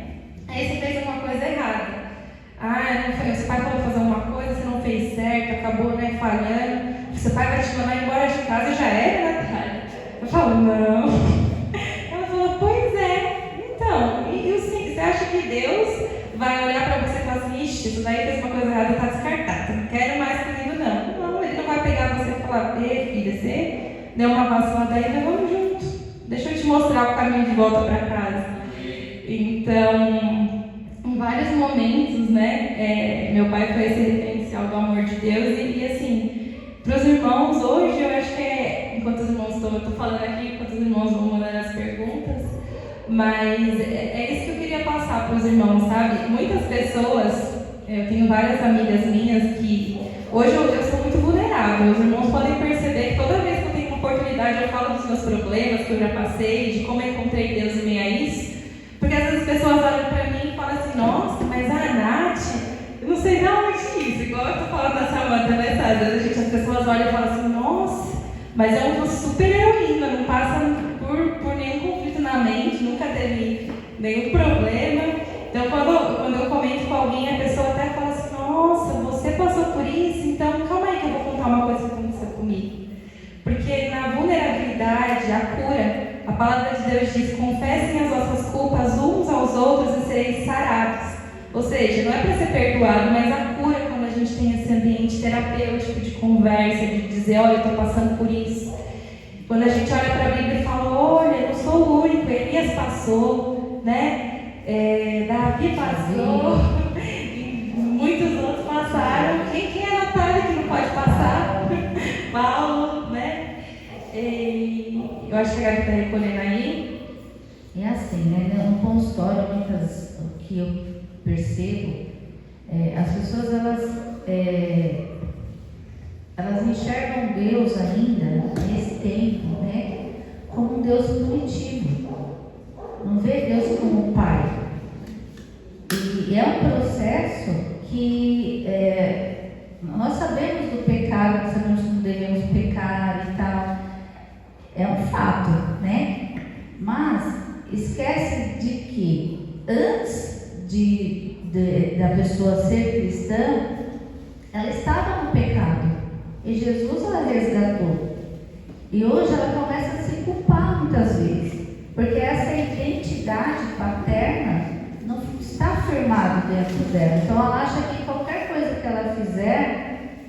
Aí você fez uma coisa errada. Seu pai falou fazer uma coisa, você não fez certo, acabou, né, falhando. Seu pai vai te mandar embora de casa, já era, Natália? Eu falo, não. Ela falou, pois é. Então, você acha que Deus vai olhar pra você e falar assim, ixi, isso daí fez uma coisa errada, tá descartado, não quero mais comigo, não. Não, ele não vai pegar você e falar, ei, filha, você deu uma vacilada aí, nós vamos juntos. mostrar o caminho de volta para casa. Então, em vários momentos, né, meu pai foi esse referencial do amor de Deus e assim, para os irmãos hoje, eu acho que enquanto os irmãos eu estou falando aqui, enquanto os irmãos vão mandando as perguntas, mas é isso que eu queria passar para os irmãos, sabe? Muitas pessoas, eu tenho várias amigas minhas que hoje eu sou muito vulnerável, os irmãos podem perceber que toda vez que eu tenho uma oportunidade eu falo dos meus problemas que eu já passei, de como eu encontrei Deus em meio a isso, porque às vezes as pessoas olham para mim e falam assim, nossa, mas a Nath, eu não sei de onde isso, igual eu tô falando da Samanta, né, às vezes as pessoas olham e falam assim, nossa, mas é uma super heroína, não passa por nenhum conflito na mente, nunca teve nenhum problema. Então quando eu comento com alguém, a pessoa até fala assim, nossa, você passou por isso, então calma aí que eu vou contar uma coisa que aconteceu comigo. Porque na vulnerabilidade, a cura, a palavra de Deus diz, confessem as vossas culpas uns aos outros e sereis sarados. Ou seja, não é para ser perdoado, mas a cura é quando a gente tem esse ambiente terapêutico de conversa, de dizer, olha, eu estou passando por isso. Quando a gente olha para a Bíblia e fala, olha, eu não sou o único, Elias passou, né? Davi passou, e muitos outros passaram. Quem é a Natália que não pode passar? Paulo, né? Eu acho que a Gabi está recolhendo aí. É assim, né? No consultório, muitas que eu percebo, as pessoas elas enxergam Deus ainda nesse tempo, né, como um Deus punitivo. Não vê Deus como um pai. E é um processo que nós sabemos do pecado, nós sabemos como devemos pecar e tal. É um fato, né? Mas esquece de que antes da pessoa ser cristã, ela estava no pecado. E Jesus ela resgatou. E hoje ela começa a se culpar muitas vezes. Porque essa identidade paterna não está firmada dentro dela. Então ela acha que qualquer coisa que ela fizer,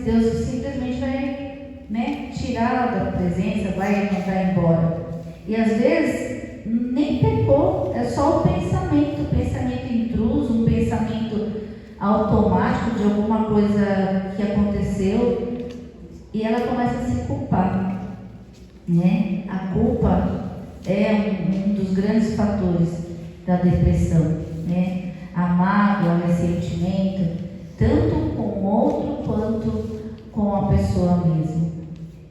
Deus simplesmente vai, né, tirá-la da presença, vai mandar embora. E às vezes nem pecou, é só o pensamento intruso, um pensamento automático de alguma coisa que aconteceu, e ela começa a se culpar, né? A culpa é um dos grandes fatores da depressão, né? A mágoa, o ressentimento, tanto com o outro quanto com a pessoa mesma.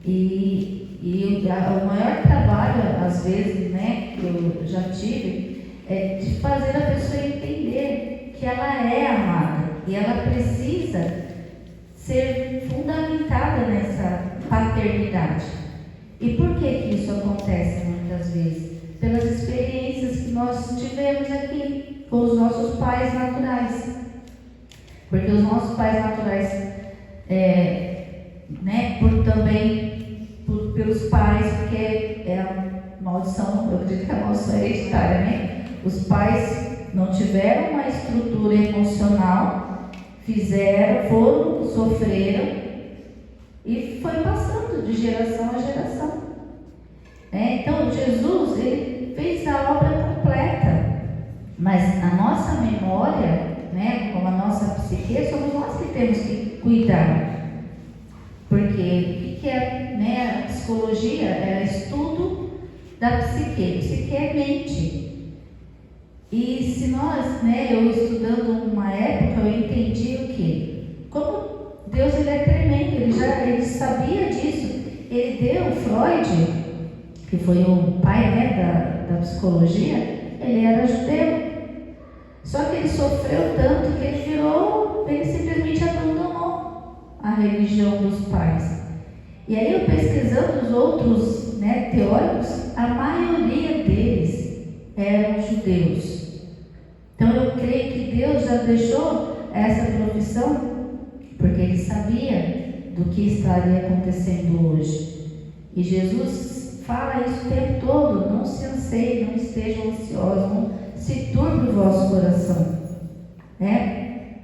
E o maior trabalho, às vezes, né, que eu já tive, é de fazer a pessoa entender que ela é amada e ela precisa ser fundamentada nessa paternidade. E por que isso acontece muitas vezes? Pelas experiências que nós tivemos aqui com os nossos pais naturais. Porque os nossos pais naturais, né, pelos pais, porque é a maldição, eu acredito que a maldição é hereditária, né? Os pais não tiveram uma estrutura emocional, sofreram e foi passando de geração a geração. Então Jesus, ele fez a obra completa, mas a nossa memória, né, como a nossa psique, somos nós que temos que cuidar. Porque o que é, né, a psicologia? É estudo da psique. Psique é mente. E se nós, né, eu estudando uma época, eu entendi o quê? Como Deus, ele é tremendo, ele sabia disso. Ele deu Freud, que foi o pai, né, da psicologia, ele era judeu. Só que ele sofreu tanto que ele simplesmente abandonou a religião dos pais. E aí, eu pesquisando os outros, né, teóricos, a maioria deles eram judeus. Então eu creio que Deus já deixou essa profissão porque ele sabia do que estaria acontecendo hoje. E Jesus fala isso o tempo todo: não se anseiem, não estejam ansiosos, não se turbe o vosso coração.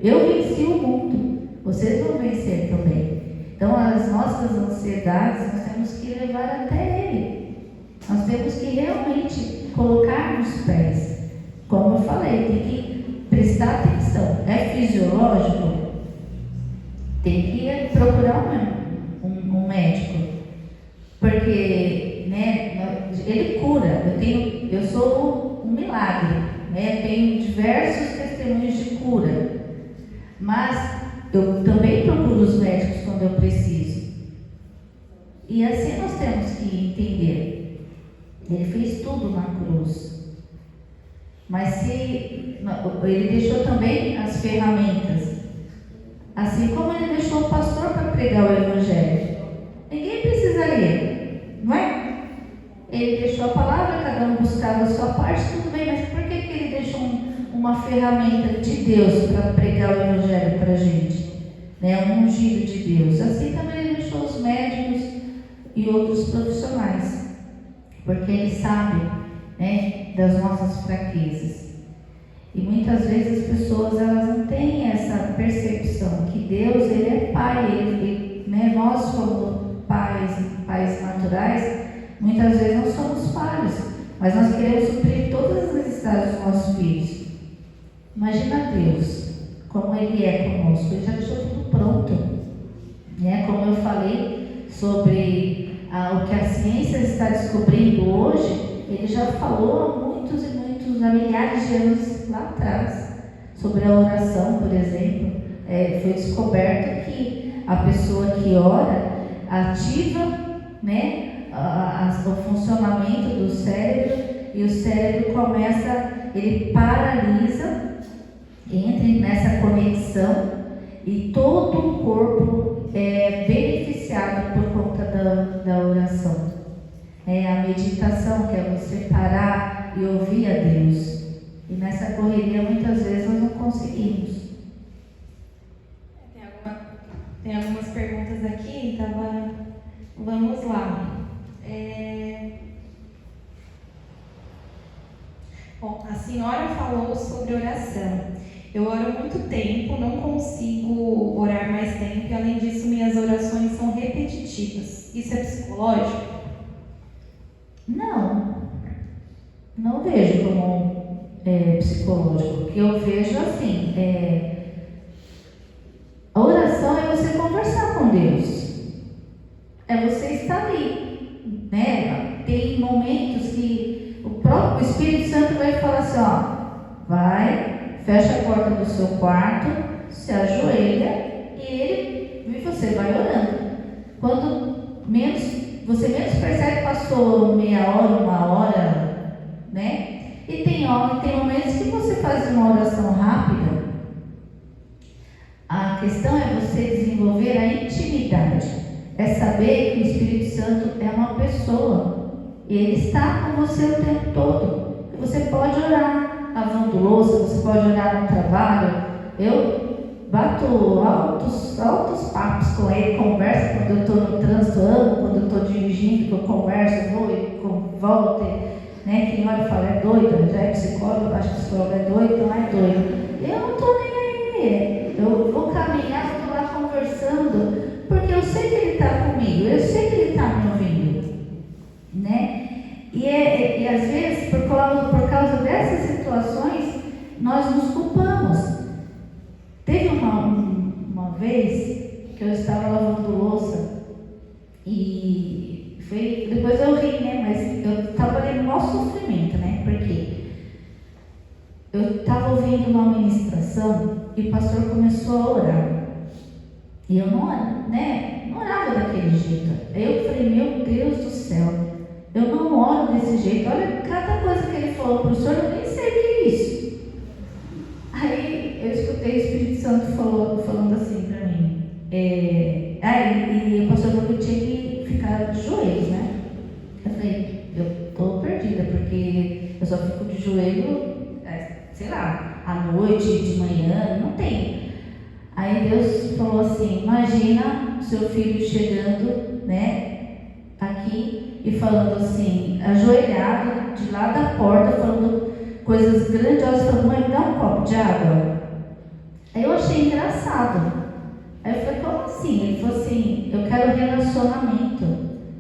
Eu venci o mundo, vocês vão vencer também. Então as nossas ansiedades nós temos que levar até Ele. Nós temos que realmente colocar nos pés. Como eu falei, tem que prestar atenção. É fisiológico? Tem que procurar um médico. Porque, né, ele cura. Eu sou um milagre, né? Tenho diversos testemunhos de cura. Mas eu também procuro os médicos quando eu preciso. E assim nós temos que entender. Ele fez tudo na cruz. Mas se ele deixou também as ferramentas, assim como ele deixou o pastor para pregar o evangelho. Ninguém precisa ler, não é? Ele deixou a palavra, cada um buscava a sua parte, tudo bem, mas por que ele deixou uma ferramenta de Deus para pregar o evangelho para a gente? Né? Um ungido de Deus. Assim também ele deixou os médicos e outros profissionais, porque ele sabe, né, das nossas fraquezas. E muitas vezes as pessoas elas não têm essa percepção que Deus ele é Pai, né, nós como pais naturais, muitas vezes não somos falhos, mas nós queremos suprir todas as necessidades dos nossos filhos. Imagina Deus, como Ele é conosco, Ele já deixou tudo pronto, né? Como eu falei sobre o que a ciência está descobrindo hoje, Ele já falou há milhares de anos lá atrás, sobre a oração, por exemplo. Foi descoberto que a pessoa que ora ativa, né, o funcionamento do cérebro, e o cérebro ele paralisa, entra nessa conexão, e todo o corpo é beneficiado por conta da oração. A meditação, que é você parar e ouvir a Deus. E nessa correria muitas vezes nós não conseguimos. Tem algumas perguntas aqui, então vamos lá. Bom, a senhora falou sobre oração. Eu oro muito tempo, não consigo orar mais tempo, e além disso minhas orações são repetitivas. Isso é psicológico? Não vejo como psicológico. O que eu vejo assim, a oração é você conversar com Deus, é você estar ali, né? Tem momentos que o próprio Espírito Santo vai falar assim, vai, fecha a porta do seu quarto, se ajoelha e você vai orando. Quando você menos percebe, passou meia hora, uma hora, né? E tem momentos que você faz uma oração rápida. A questão é você desenvolver a intimidade. É saber que o Espírito Santo é uma pessoa. E Ele está com você o tempo todo. Você pode orar lavando louça, você pode orar no trabalho. Eu bato altos papos com Ele, converso quando eu estou no trânsito, amo quando eu estou dirigindo, que eu converso, vou e volto, né? Quem olha e fala, é doido, já é psicólogo, acho que psicólogo é doido, então é doido. Eu não estou nem aí, eu vou caminhar, vou lá conversando, porque eu sei que Ele está comigo, eu sei que Ele está me ouvindo, né? E às vezes, por causa dessas situações, nós nos culpamos. Teve uma vez que eu estava lavando louça e depois eu ri, né? Mas eu estava ali no maior sofrimento, né? Porque eu estava ouvindo uma ministração e o pastor começou a orar. E eu não orava daquele jeito. Aí eu falei, meu Deus do céu, eu não oro desse jeito. Olha cada coisa que ele falou para o senhor, eu nem sei o que é isso. Aí eu escutei o Espírito Santo falando assim para mim. E o pastor falou que eu tinha que ficar de joelhos, né? Eu falei, eu estou perdida, porque eu só fico de joelho, sei lá, à noite, de manhã, não tem. Aí Deus falou assim, imagina o seu filho chegando, né, aqui e falando assim, ajoelhado de lá da porta, falando coisas grandiosas, falando, mãe, me dá um copo de água. Aí eu achei engraçado. Aí eu falei, como assim? Ele falou assim, eu quero relacionamento.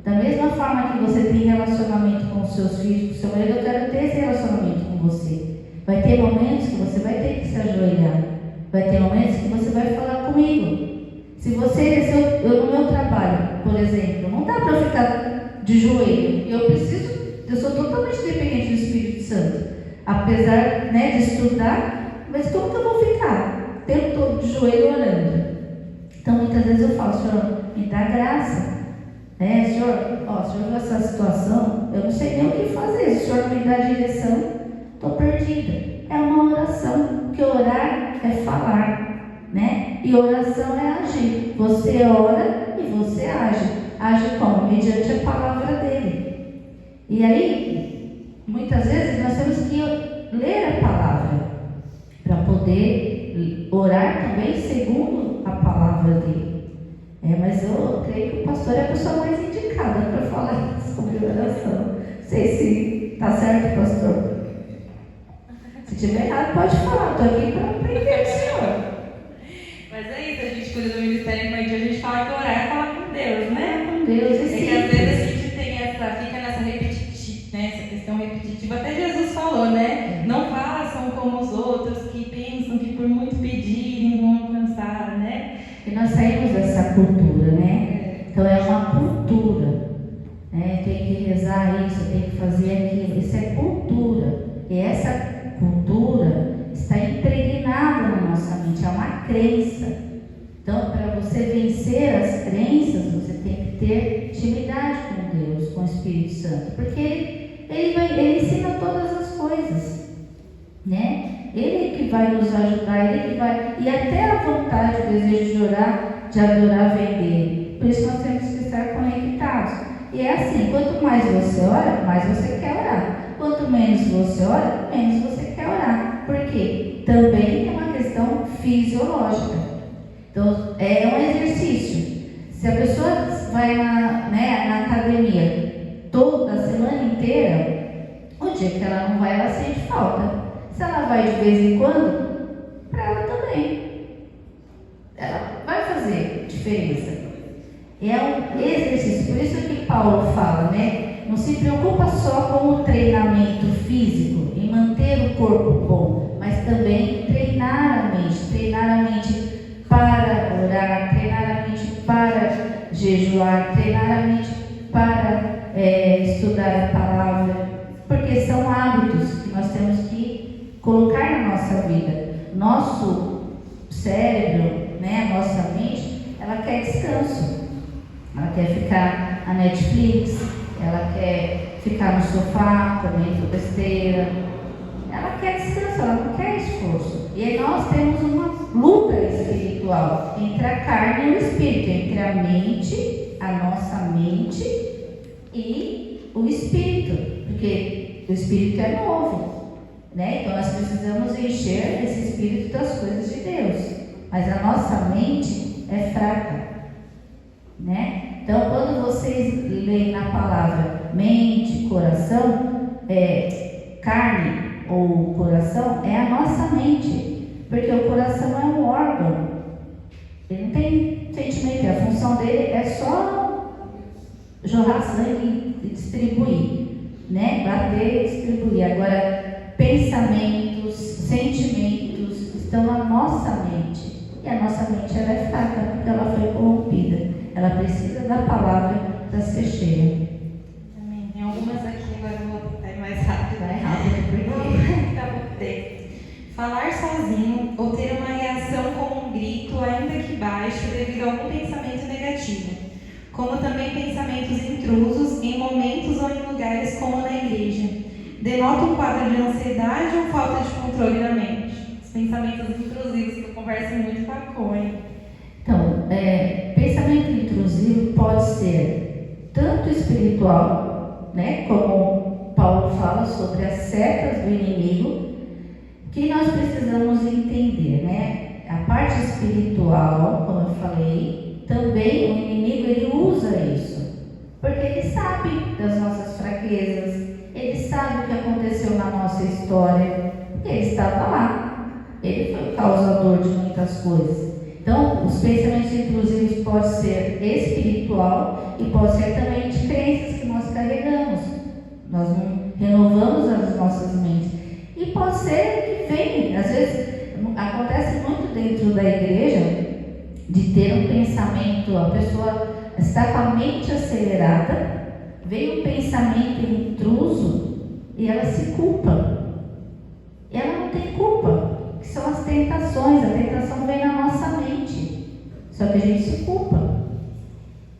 Da mesma forma que você tem relacionamento com os seus filhos, com o seu marido, eu quero ter esse relacionamento com você. Vai ter momentos que você vai ter que se ajoelhar. Vai ter momentos que você vai falar comigo. Se eu no meu trabalho, por exemplo, não dá para eu ficar de joelho. Eu sou totalmente dependente do Espírito Santo. Apesar, né, de estudar, mas como que eu vou ficar? O tempo todo de joelho orando. Então, muitas vezes eu falo, Senhor, me dá graça. Senhor viu essa situação, eu não sei nem o que fazer. Se o Senhor me dá direção, estou perdida. É uma oração, porque orar é falar, né? E oração é agir. Você ora e você age. Age como? Mediante a palavra dele. E aí, muitas vezes nós temos que ler a palavra para poder orar também segundo a palavra dele. Mas eu creio que o pastor é a pessoa mais indicada para falar sobre oração. Não sei se está certo, pastor. Se tiver errado, pode falar. Estou aqui para aprender do Senhor. Mas é isso, a gente cuida do ministério infantil, a gente fala que orar é falar com Deus, né? Com Deus, é que às vezes a gente tem fica nessa repetitiva, né? Essa questão repetitiva. Até Jesus falou, né? Não façam como os outros que pensam que por muito pedirem vão alcançar, né? E nós saímos dessa cultura, né? Então é uma cultura, né? Tem que rezar isso, tem que fazer aquilo. Isso é cultura. E essa cultura está impregnada na nossa mente, é uma crença. Então, para você vencer as crenças, você tem que ter intimidade com Deus, com o Espírito Santo, porque ele ensina todas as coisas, né? Ele que vai nos ajudar, ele que vai, e até a vontade, o desejo de orar, de adorar, vem dele. Por isso nós temos que estar conectados. E é assim, quanto mais você ora, mais você quer orar. Quanto menos você ora, menos você quer orar. Por quê? Também é uma questão fisiológica. Então, é um exercício. Se a pessoa vai na academia toda a semana inteira, o dia que ela não vai, ela sente falta. Se ela vai de vez em quando, para ela também. Ela vai fazer diferença. É um exercício. Por isso que Paulo fala, né? Não se preocupa só com o treinamento físico, em manter o corpo bom, mas também treinar a mente para orar, treinar a mente para jejuar, treinar a mente para estudar a palavra, porque são hábitos que nós temos que colocar na nossa vida. Nosso cérebro, né, a nossa mente, ela quer descanso, ela quer ficar na Netflix, ela quer ficar no sofá comendo besteira, ela quer descanso, ela não quer esforço. E aí nós temos uma luta espiritual entre a carne e o espírito, entre a mente, a nossa mente e o espírito, porque o espírito é novo, né? Então nós precisamos encher esse espírito das coisas de Deus, mas a nossa mente é fraca, né? Então quando vocês leem na palavra mente, coração, carne ou coração, é a nossa mente, porque o coração é um órgão, ele não tem sentimento, a função dele é só jorrar sangue e distribuir, né? Bater e distribuir. Agora, pensamentos, sentimentos estão na nossa mente, e a nossa mente ela é fraca porque ela foi corrompida, ela precisa da palavra para ser cheia. Amém. Tem algumas aqui, agora eu vou botar mais rápido. Vai rápido, porque falar sozinho ou ter uma reação com um grito, ainda que baixo, devido a algum pensamento negativo, como também pensamentos intrusos em momentos ou em lugares como na igreja, denota um quadro de ansiedade ou falta de controle na mente. Os pensamentos intrusivos, que eu converso muito com a Cone. Então, pensamento intrusivo pode ser tanto espiritual, né, como Paulo fala sobre as setas do inimigo, que nós precisamos entender, né? A parte espiritual, como eu falei, também o inimigo ele usa isso, porque ele sabe das nossas fraquezas, ele sabe o que aconteceu na nossa história, ele estava lá, ele foi o causador de muitas coisas. Então, os pensamentos intrusivos podem ser espiritual e pode ser também de crenças que nós carregamos. Nós não renovamos as nossas mentes. E pode ser que venha, às vezes acontece muito dentro da igreja de ter um pensamento, a pessoa está com a mente acelerada, veio um pensamento intruso e ela se culpa. E ela não tem culpa, que são as tentações. A tentação vem na nossa mente, só que a gente se culpa,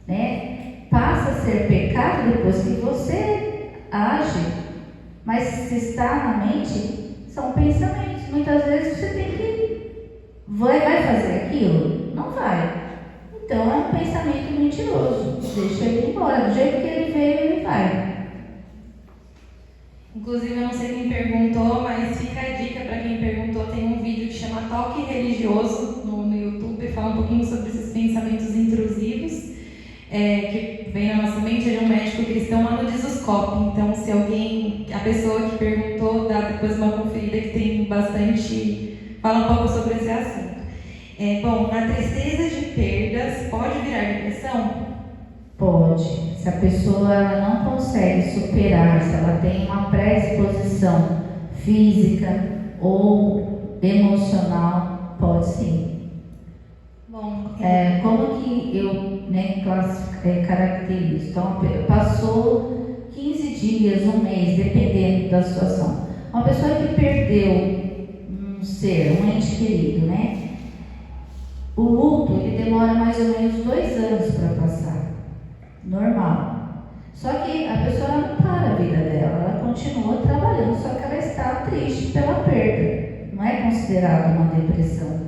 né? Passa a ser pecado depois que você age, mas se está na mente, são pensamentos. Muitas vezes você tem que vai fazer aquilo? Não vai. Então é um pensamento mentiroso. Deixa ele ir embora, do jeito que ele veio, ele vai. Inclusive, eu não sei quem perguntou, mas fica a dica para quem perguntou. Tem um vídeo que chama Toque Religioso no YouTube, fala um pouquinho sobre esses pensamentos intrusivos, que vem na nossa mente. Ele é um médico cristão lá no Jesuscope. Então, se a pessoa que perguntou, dá depois uma conferida, que tem bastante, fala um pouco sobre esse assunto. Bom, a tristeza de perdas pode virar depressão? Pode. Se a pessoa ela não consegue superar, se ela tem uma predisposição física ou emocional, pode sim. Bom, como que eu caracterizo? Então, passou 15 dias, um mês, dependendo da situação. Uma pessoa que perdeu um ser, um ente querido, né? O luto, ele demora mais ou menos 2 anos para passar. Normal. Só que a pessoa não para a vida dela, ela continua trabalhando, só que ela está triste pela perda. Não é considerado uma depressão.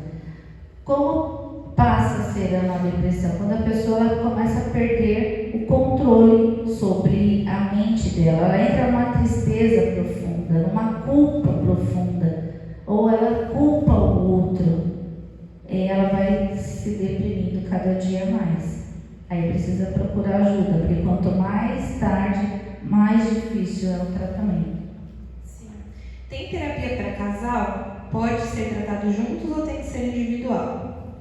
Como passa a ser uma depressão? Quando a pessoa começa a perder o controle sobre a mente dela. Ela entra numa tristeza profunda, numa culpa profunda, ou ela culpa o outro. E ela vai se deprimindo cada dia mais. Aí precisa procurar ajuda, porque quanto mais tarde, mais difícil é o tratamento. Sim. Tem terapia para casal? Pode ser tratado juntos ou tem que ser individual?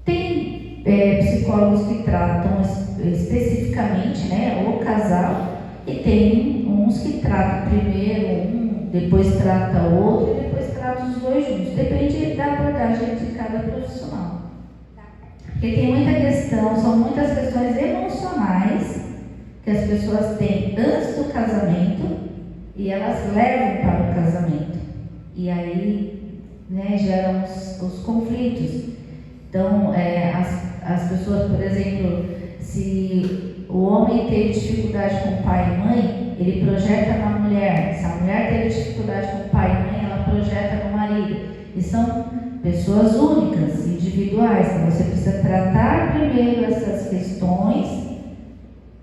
Tem psicólogos que tratam especificamente, né, o casal, e tem uns que tratam primeiro um, depois trata o outro e depois trata os dois juntos. Depende da abordagem de cada profissional. Porque tem muita questão, são muitas questões emocionais que as pessoas têm antes do casamento e elas levam para o casamento. E aí, né, geram os conflitos. Então, as pessoas, por exemplo, se o homem teve dificuldade com o pai e mãe, ele projeta na mulher. Se a mulher teve dificuldade com o pai e mãe, ela projeta no marido. E são pessoas únicas, individuais. Então, você precisa tratar primeiro essas questões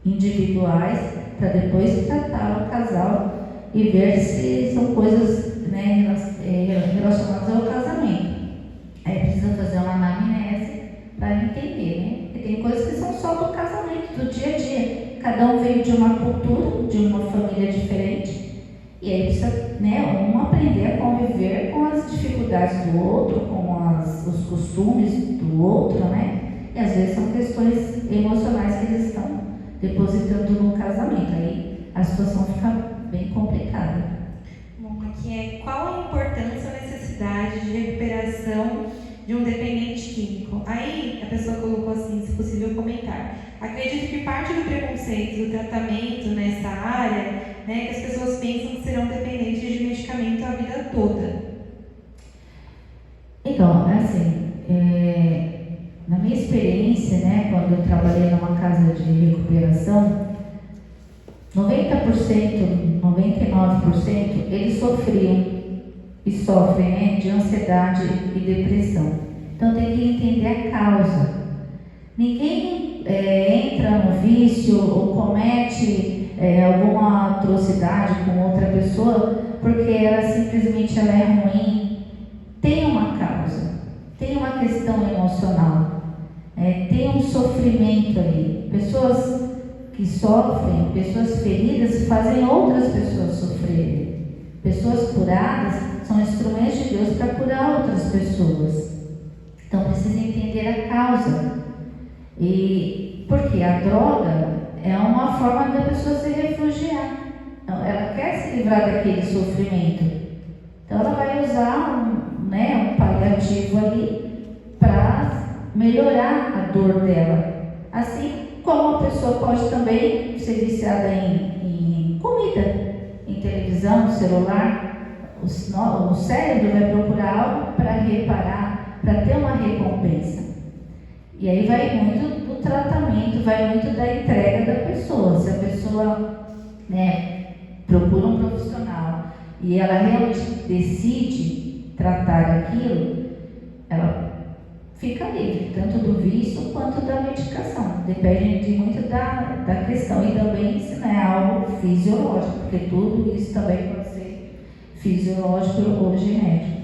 individuais para depois tratar o casal e ver se são coisas, né, relacionadas ao casamento. Aí precisa fazer uma anamnese para entender, né? Porque tem coisas que são só do casamento, do dia a dia. Cada um veio de uma cultura, de uma família diferente. E aí precisa, né, um aprender a conviver com as dificuldades do outro, com os costumes do outro, né? E às vezes são questões emocionais que eles estão depositando no casamento. Aí a situação fica bem complicada. Bom, aqui qual a importância ou necessidade de recuperação de um dependente químico? Aí a pessoa colocou assim, se possível comentar. Acredito que parte do preconceito do tratamento nessa área, né, que as pessoas pensam que serão dependentes de medicamento a vida toda. Então, assim, na minha experiência, né, quando eu trabalhei numa casa de recuperação, 90%, 99%, eles sofriam e sofrem, né, de ansiedade e depressão. Então tem que entender a causa. Ninguém entra no vício ou comete alguma atrocidade com outra pessoa porque ela simplesmente é ruim. Tem uma causa, tem uma questão emocional, tem um sofrimento ali. Pessoas que sofrem, pessoas feridas fazem outras pessoas sofrerem. Pessoas curadas são instrumentos de Deus para curar outras pessoas. Então precisa causa. E porque a droga é uma forma da pessoa se refugiar. Então, ela quer se livrar daquele sofrimento. Então ela vai usar um paliativo ali para melhorar a dor dela. Assim como a pessoa pode também ser viciada em comida, em televisão, no celular. O cérebro vai procurar algo para reparar, para ter uma recompensa. E aí vai muito do tratamento, vai muito da entrega da pessoa. Se a pessoa procura um profissional e ela realmente decide tratar aquilo, ela fica livre, tanto do vício quanto da medicação. Depende muito da questão. E também se não é algo fisiológico, porque tudo isso também pode ser fisiológico ou genético.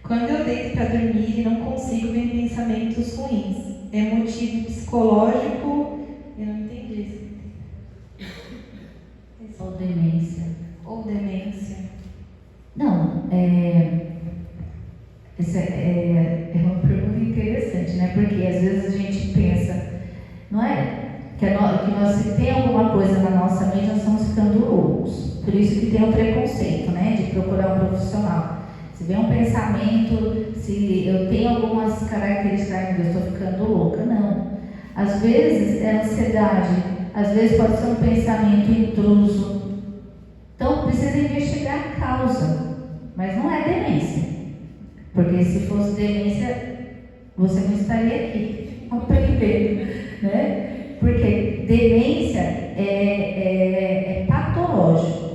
Quando eu deito para dormir e não consigo ver pensamentos ruins, é motivo psicológico? Eu não entendi isso. Ou demência. Ou demência. Não, essa é uma pergunta interessante, né? Porque às vezes a gente pensa, não é? Que nós, se tem alguma coisa na nossa mente, nós estamos ficando loucos. Por isso que tem o preconceito, né? De procurar um profissional. Se vem um pensamento, se eu tenho algumas características, eu estou ficando louca. Não. Às vezes é ansiedade, às vezes pode ser um pensamento intruso. Então precisa investigar a causa, mas não é demência. Porque se fosse demência, você não estaria aqui aprendendo, né? Porque demência é patológico.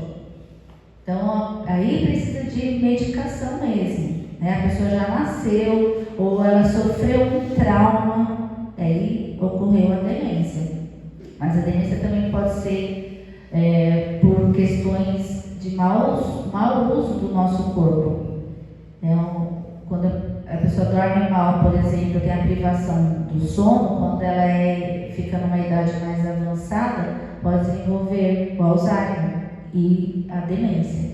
Então, aí precisa de medicação mesmo, né? A pessoa já nasceu ou ela sofreu um trauma, aí ocorreu a demência. Mas a demência também pode ser por questões de mau uso do nosso corpo. Então, quando a pessoa dorme mal, por exemplo, tem a privação do sono, quando ela fica numa idade mais avançada, pode desenvolver o Alzheimer e a demência.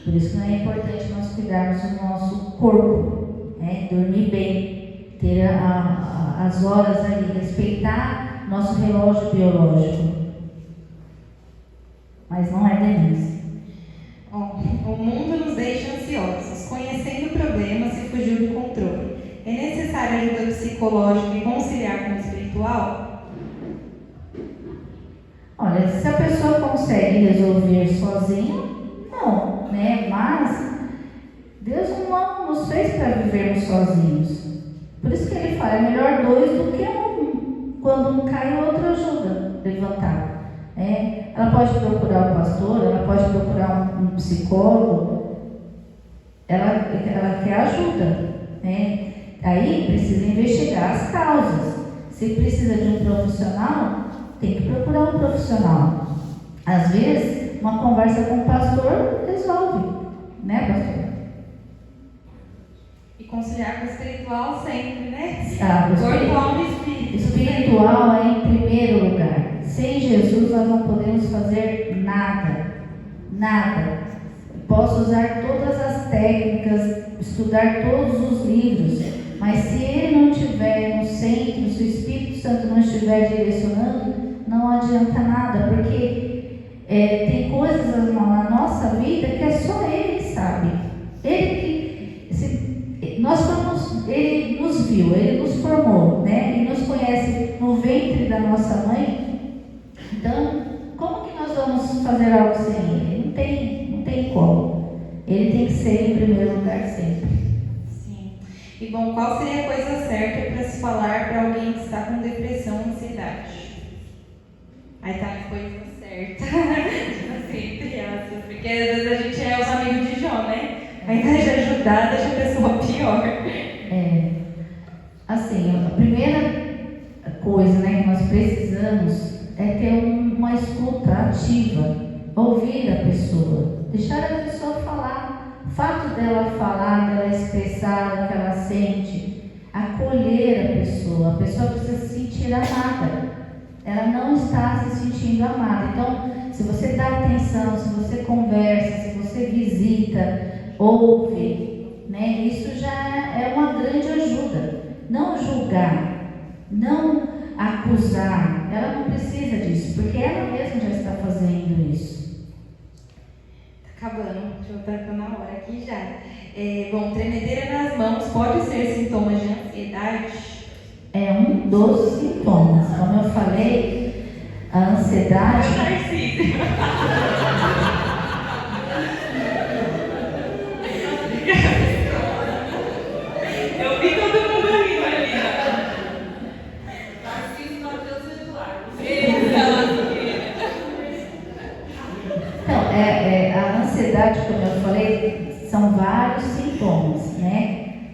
Por isso que não é importante nós cuidarmos do nosso corpo, né? Dormir bem, ter as horas ali, respeitar nosso relógio biológico. Mas não é demência. O mundo nos deixa ansiosos, conhecendo problemas e fugiu do controle. É necessária ajuda psicológica e conciliar com o espiritual? Olha, se a pessoa consegue resolver sozinha, não, né? Mas Deus não nos fez para vivermos sozinhos. Por isso que ele fala, é melhor dois do que um. Quando um cai, o outro ajuda a levantar. Ela pode procurar um pastor, ela pode procurar um psicólogo, ela quer ajuda, né? Aí precisa investigar as causas. Se precisa de um profissional, tem que procurar um profissional. Às vezes, uma conversa com o pastor resolve, né, pastor? E conciliar com o espiritual sempre, né? Corpo, alma e espírito. Espiritual é em primeiro lugar. Sem Jesus nós não podemos fazer nada. Nada. Posso usar todas as técnicas, estudar todos os livros, mas se ele não estiver no centro, se o Espírito Santo não estiver direcionando, não adianta nada, porque tem coisas na nossa vida que é só ele que sabe. Ele nos viu, ele nos formou, né? Ele nos conhece no ventre da nossa mãe. Então, como que nós vamos fazer algo sem ele? Não tem como. Ele tem que ser em primeiro lugar sempre. Sim. E bom, qual seria a coisa certa para se falar para alguém que está com depressão ou ansiedade? Aí tá a coisa certa. Tipo assim, entre aspas. Porque às vezes a gente é os amigos de Jó, né? Ao invés de ajudar, deixa a pessoa pior. Assim, a primeira coisa, né, que nós precisamos é ter uma escuta ativa, ouvir a pessoa, deixar a pessoa falar. O fato dela falar, dela expressar o que ela sente, acolher a pessoa precisa se sentir amada. Ela não está se sentindo amada. Então, se você dá atenção, se você conversa, se você visita, ouve, né? Isso já é uma grande ajuda. Não julgar, não acusar, ela não precisa disso, porque ela mesma já está fazendo isso. Tá acabando, já tá na hora aqui já. Bom, tremedeira nas mãos pode ser sintomas de ansiedade? É um dos sintomas. Como eu falei, a ansiedade. Eu vi todo mundo rindo ali. Então, a ansiedade, como eu falei, são vários sintomas, né?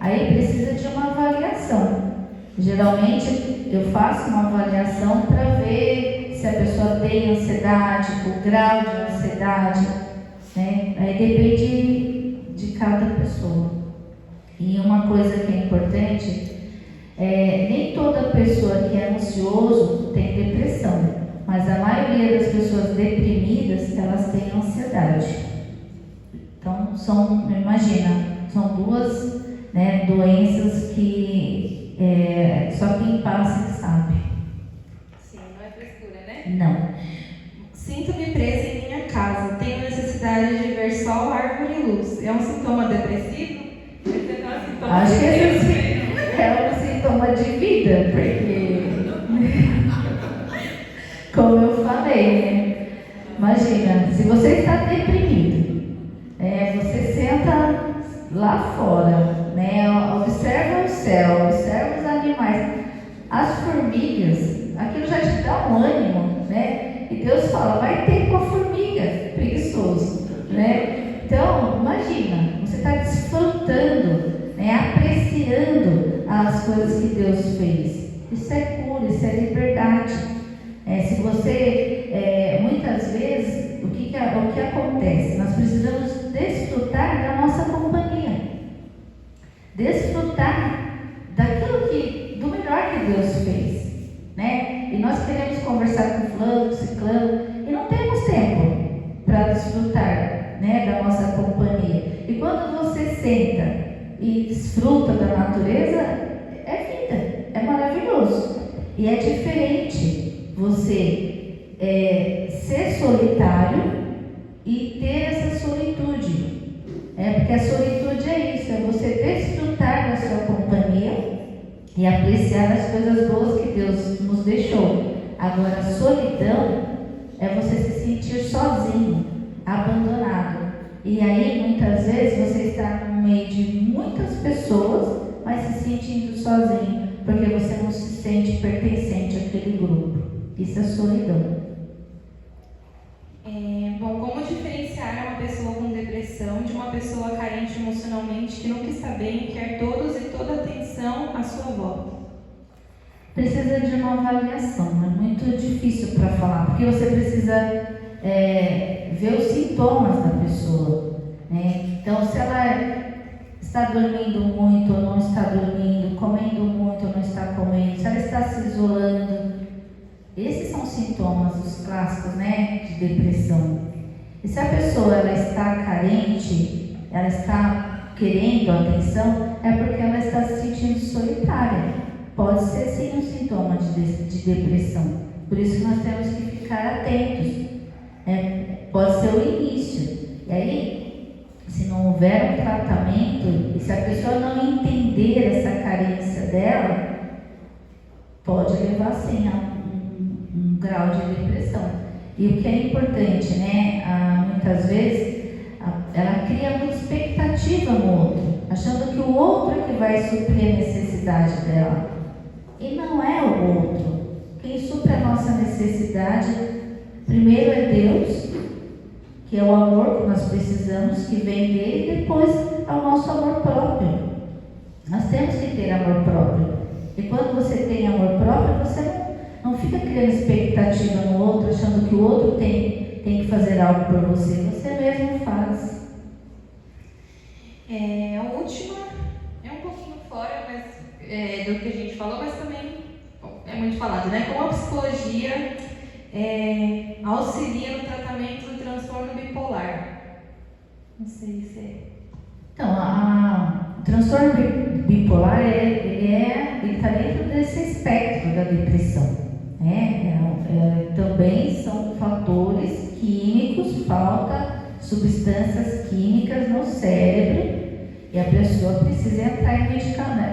Aí precisa de uma avaliação. Geralmente eu faço uma avaliação para ver se a pessoa tem ansiedade, o grau de ansiedade, né? Aí depende de cada pessoa. E uma coisa que é importante nem toda pessoa que é ansioso tem depressão, mas a maioria das pessoas deprimidas, elas têm ansiedade. Então, imagina, são duas, né, doenças que só quem passa que sabe. Sim, não é frescura, né? Não. Sinto-me presa em minha casa. Tenho necessidade de ver sol, árvore e luz. É um sintoma depressivo? Acho que esse é um sintoma de vida, porque, como eu falei, né? Imagina, se você está deprimido, você senta lá fora, né? Observa o céu, observa os animais, as formigas, aquilo já te dá um ânimo, né? E Deus fala, vai ter com a formiga, preguiçoso, né? Então, imagina, você está desfrutando, né, apreciando as coisas que Deus fez. Isso é cura, isso é liberdade. Se você, muitas vezes, o que acontece? Nós precisamos desfrutar da nossa companhia, desfrutar do melhor que Deus fez, né? E nós queremos conversar com fulano, ciclano, e não temos tempo para desfrutar, né, da nossa companhia. E quando você senta e desfruta da natureza, é vida, é maravilhoso. E é diferente você ser solitário e ter essa solitude. Porque a solitude é isso, é você desfrutar da sua companhia e apreciar as coisas boas que Deus nos deixou. Agora, a solidão é você se sentir sozinho, abandonado. E aí, muitas vezes, você está no meio de muitas pessoas, mas se sentindo sozinho, porque você não se sente pertencente àquele grupo. Isso é solidão. Bom, como diferenciar uma pessoa com depressão de uma pessoa carente emocionalmente, que nunca está bem e quer todos e toda a atenção à sua volta? Precisa de uma avaliação, é muito difícil para falar, porque você precisa ver os sintomas da pessoa, né? Então, se ela está dormindo muito ou não está dormindo, comendo muito ou não está comendo, se ela está se isolando, esses são sintomas, os clássicos, né, de depressão. E se a pessoa ela está carente, ela está querendo atenção, é porque ela está se sentindo solitária. Pode ser sim um sintoma de depressão. Por isso que nós temos que ficar atentos. Pode ser o início. E aí, se não houver um tratamento, e se a pessoa não entender essa carência dela, pode levar sim a um grau de depressão. E o que é importante, né? Muitas vezes ela cria muita expectativa no outro, achando que o outro é que vai suprir a necessidade dela. E não é o outro. Quem supre a nossa necessidade, primeiro é Deus, que é o amor que nós precisamos, que vem dele, e depois é o nosso amor próprio. Nós temos que ter amor próprio. E quando você tem amor próprio, você não fica criando expectativa no outro, achando que o outro tem que fazer algo por você. Você mesmo faz. A última é um pouquinho fora do que a gente falou, mas também é muito falado, né? Como a psicologia auxilia no tratamento do transtorno bipolar? Não sei se é. Então, transtorno bipolar ele está dentro desse espectro da depressão. Também são fatores químicos, falta substâncias químicas no cérebro e a pessoa precisa entrar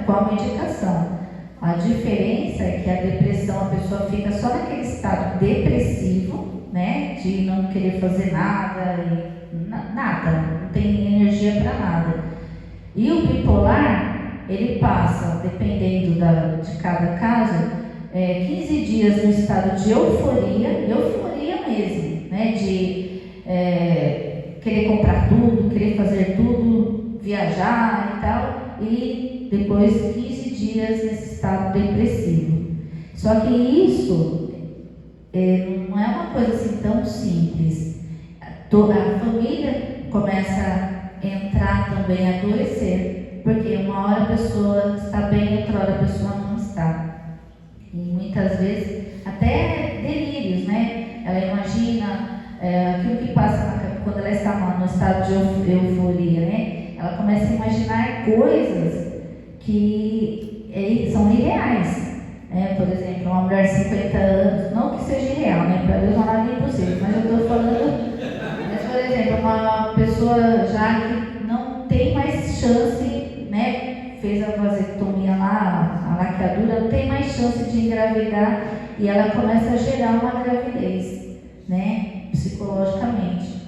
com a medicação. A diferença é que a depressão, a pessoa fica só naquele estado depressivo, né, de não querer fazer nada, não tem energia para nada. E o bipolar, ele passa, dependendo de cada caso, 15 dias no estado de euforia mesmo, né, de querer comprar tudo, querer fazer tudo, viajar e tal, e depois 15 dias nesse estado depressivo. Só que isso não é uma coisa assim tão simples. A família começa a entrar também, a adoecer, porque uma hora a pessoa está bem, outra hora a pessoa não está. E muitas vezes, até delírios, né? Ela imagina aquilo que passa quando ela está no estado de euforia, né? Ela começa a imaginar coisas que são irreais. Por exemplo, uma mulher de 50 anos, não que seja irreal, né? Para Deus não há nada impossível, mas eu estou falando, por exemplo, uma pessoa já que não tem mais chance, né? Fez a vasectomia lá, a laqueadura, não tem mais chance de engravidar e ela começa a gerar uma gravidez, né? Psicologicamente.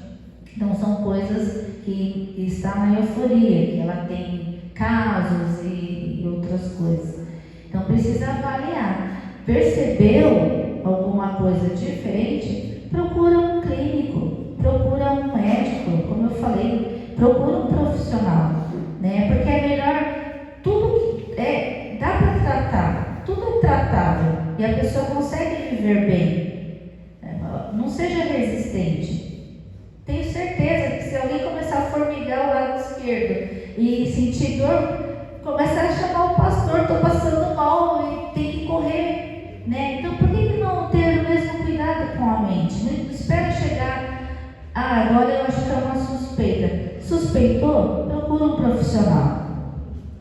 Então são coisas que estão na euforia, que ela tem casos e outras coisas. Então precisa avaliar. Percebeu alguma coisa diferente? Procura um clínico, procura um médico, como eu falei, procura um profissional, né? Porque é melhor, tudo que dá para tratar, tudo é tratável e a pessoa consegue viver bem. Não seja resistente. Tenho certeza que se alguém começar a formigar o lado esquerdo e sentir dor, começar a chamar o pastor, estou passando mal e tem que correr, né? Então por que não ter o mesmo cuidado com a mente? Não espera chegar, agora eu acho que é uma suspeita. Suspeitou? Procura um profissional.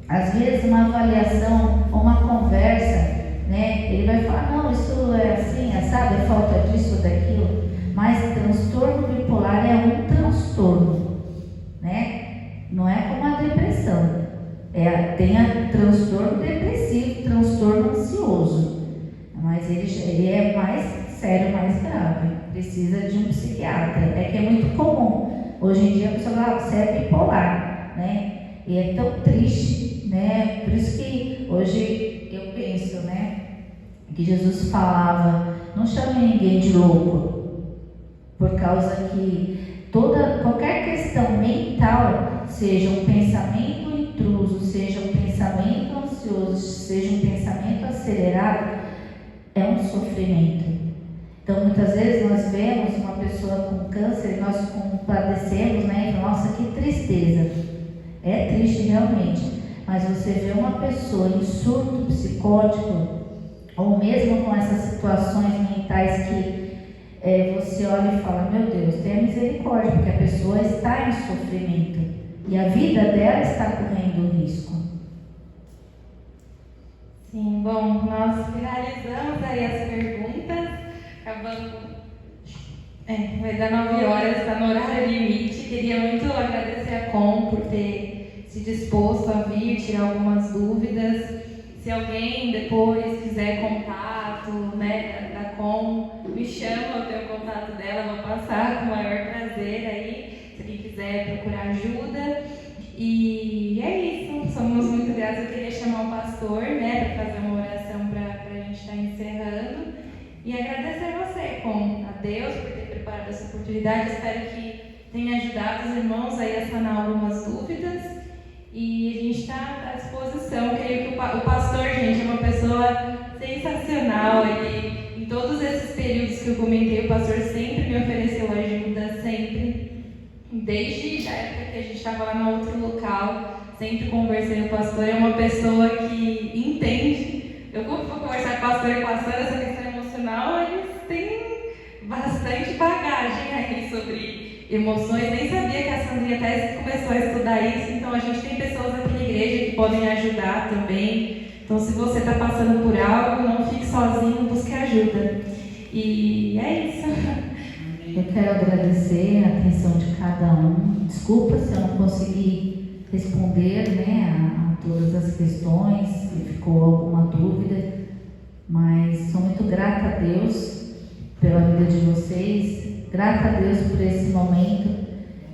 Às vezes uma avaliação, uma conversa, né? Ele vai falar, não, isso é assim, sabe, falta disso, daquilo. Mas transtorno bipolar é um transtorno, né? Não é como a depressão. Tem a transtorno depressivo, transtorno ansioso, mas ele é mais sério, mais grave, precisa de um psiquiatra. É que é muito comum, hoje em dia a pessoa fala, você é bipolar, né? E é tão triste, né? Por isso que hoje eu penso, né? Que Jesus falava, não chame ninguém de louco, por causa que qualquer questão mental, seja um pensamento intruso, seja um pensamento ansioso, seja um pensamento acelerado, é um sofrimento. Então muitas vezes nós vemos uma pessoa com câncer e nós compadecemos, né? Então, nossa, que tristeza. É triste realmente, mas você vê uma pessoa em surto psicótico, ou mesmo com essas situações mentais que você olha e fala, meu Deus, tenha misericórdia, porque a pessoa está em sofrimento e a vida dela está correndo risco. Sim, bom, nós finalizamos aí as perguntas, acabando, vai dar 9 horas, está no horário limite. Queria muito agradecer a Com por ter se disposto a vir, tirar algumas dúvidas. Se alguém depois quiser contato, né, da Com, me chama, eu tenho o contato dela, vou passar com o maior prazer aí, se alguém quiser procurar ajuda. E é isso, somos muito gratos. Eu queria chamar o pastor, né, para fazer uma oração para a gente estar encerrando. E agradecer a você, Com, a Deus, por ter preparado essa oportunidade. Espero que tenha ajudado os irmãos aí a sanar algumas dúvidas. E a gente está à disposição. Creio que o pastor, gente, é uma pessoa sensacional. Ele, em todos esses períodos que eu comentei, o pastor sempre me ofereceu ajuda, sempre. Desde a época que a gente estava lá no outro local, sempre conversei com o pastor. É uma pessoa que entende. Eu vou conversar com o pastor e pastora, essa questão emocional, eles têm bastante bagagem aí sobre emoções. Nem sabia que a Sandra Rosinha até começou a estudar isso, então a gente tem pessoas aqui na igreja que podem ajudar também. Então, se você está passando por algo, não fique sozinho, busque ajuda. E é isso. Eu quero agradecer a atenção de cada um. Desculpa se eu não consegui responder, né, a todas as questões, se ficou alguma dúvida, mas sou muito grata a Deus pela vida de vocês, grata a Deus por esse momento.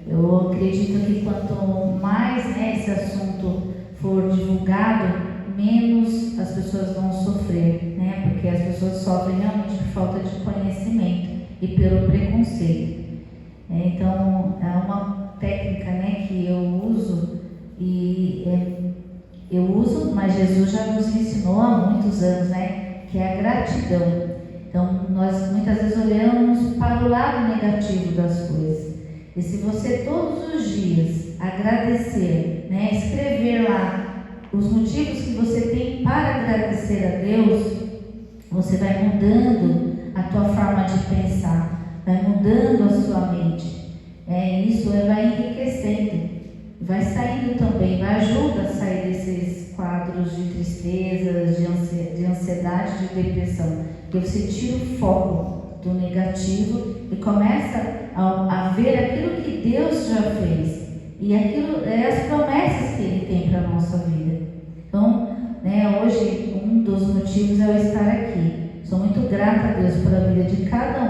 Eu acredito que quanto mais, né, esse assunto for divulgado, menos as pessoas vão sofrer, né, porque as pessoas sofrem realmente por falta de conhecimento e pelo preconceito. Então, é uma técnica, né, que eu uso, mas Jesus já nos ensinou há muitos anos, né, que é a gratidão. Então, nós muitas vezes olhamos para o lado negativo das coisas. E se você todos os dias agradecer, né, escrever lá os motivos que você tem para agradecer a Deus, você vai mudando a tua forma de pensar, vai mudando a sua mente. Isso vai enriquecendo, vai saindo também, vai ajudar a sair desses quadros de tristeza, de ansiedade, de depressão. Porque você tira o foco do negativo e começa a ver aquilo que Deus já fez e aquilo, as promessas que Ele tem para a nossa vida. Então, né, hoje um dos motivos é eu estar aqui. Sou muito grata a Deus pela vida de cada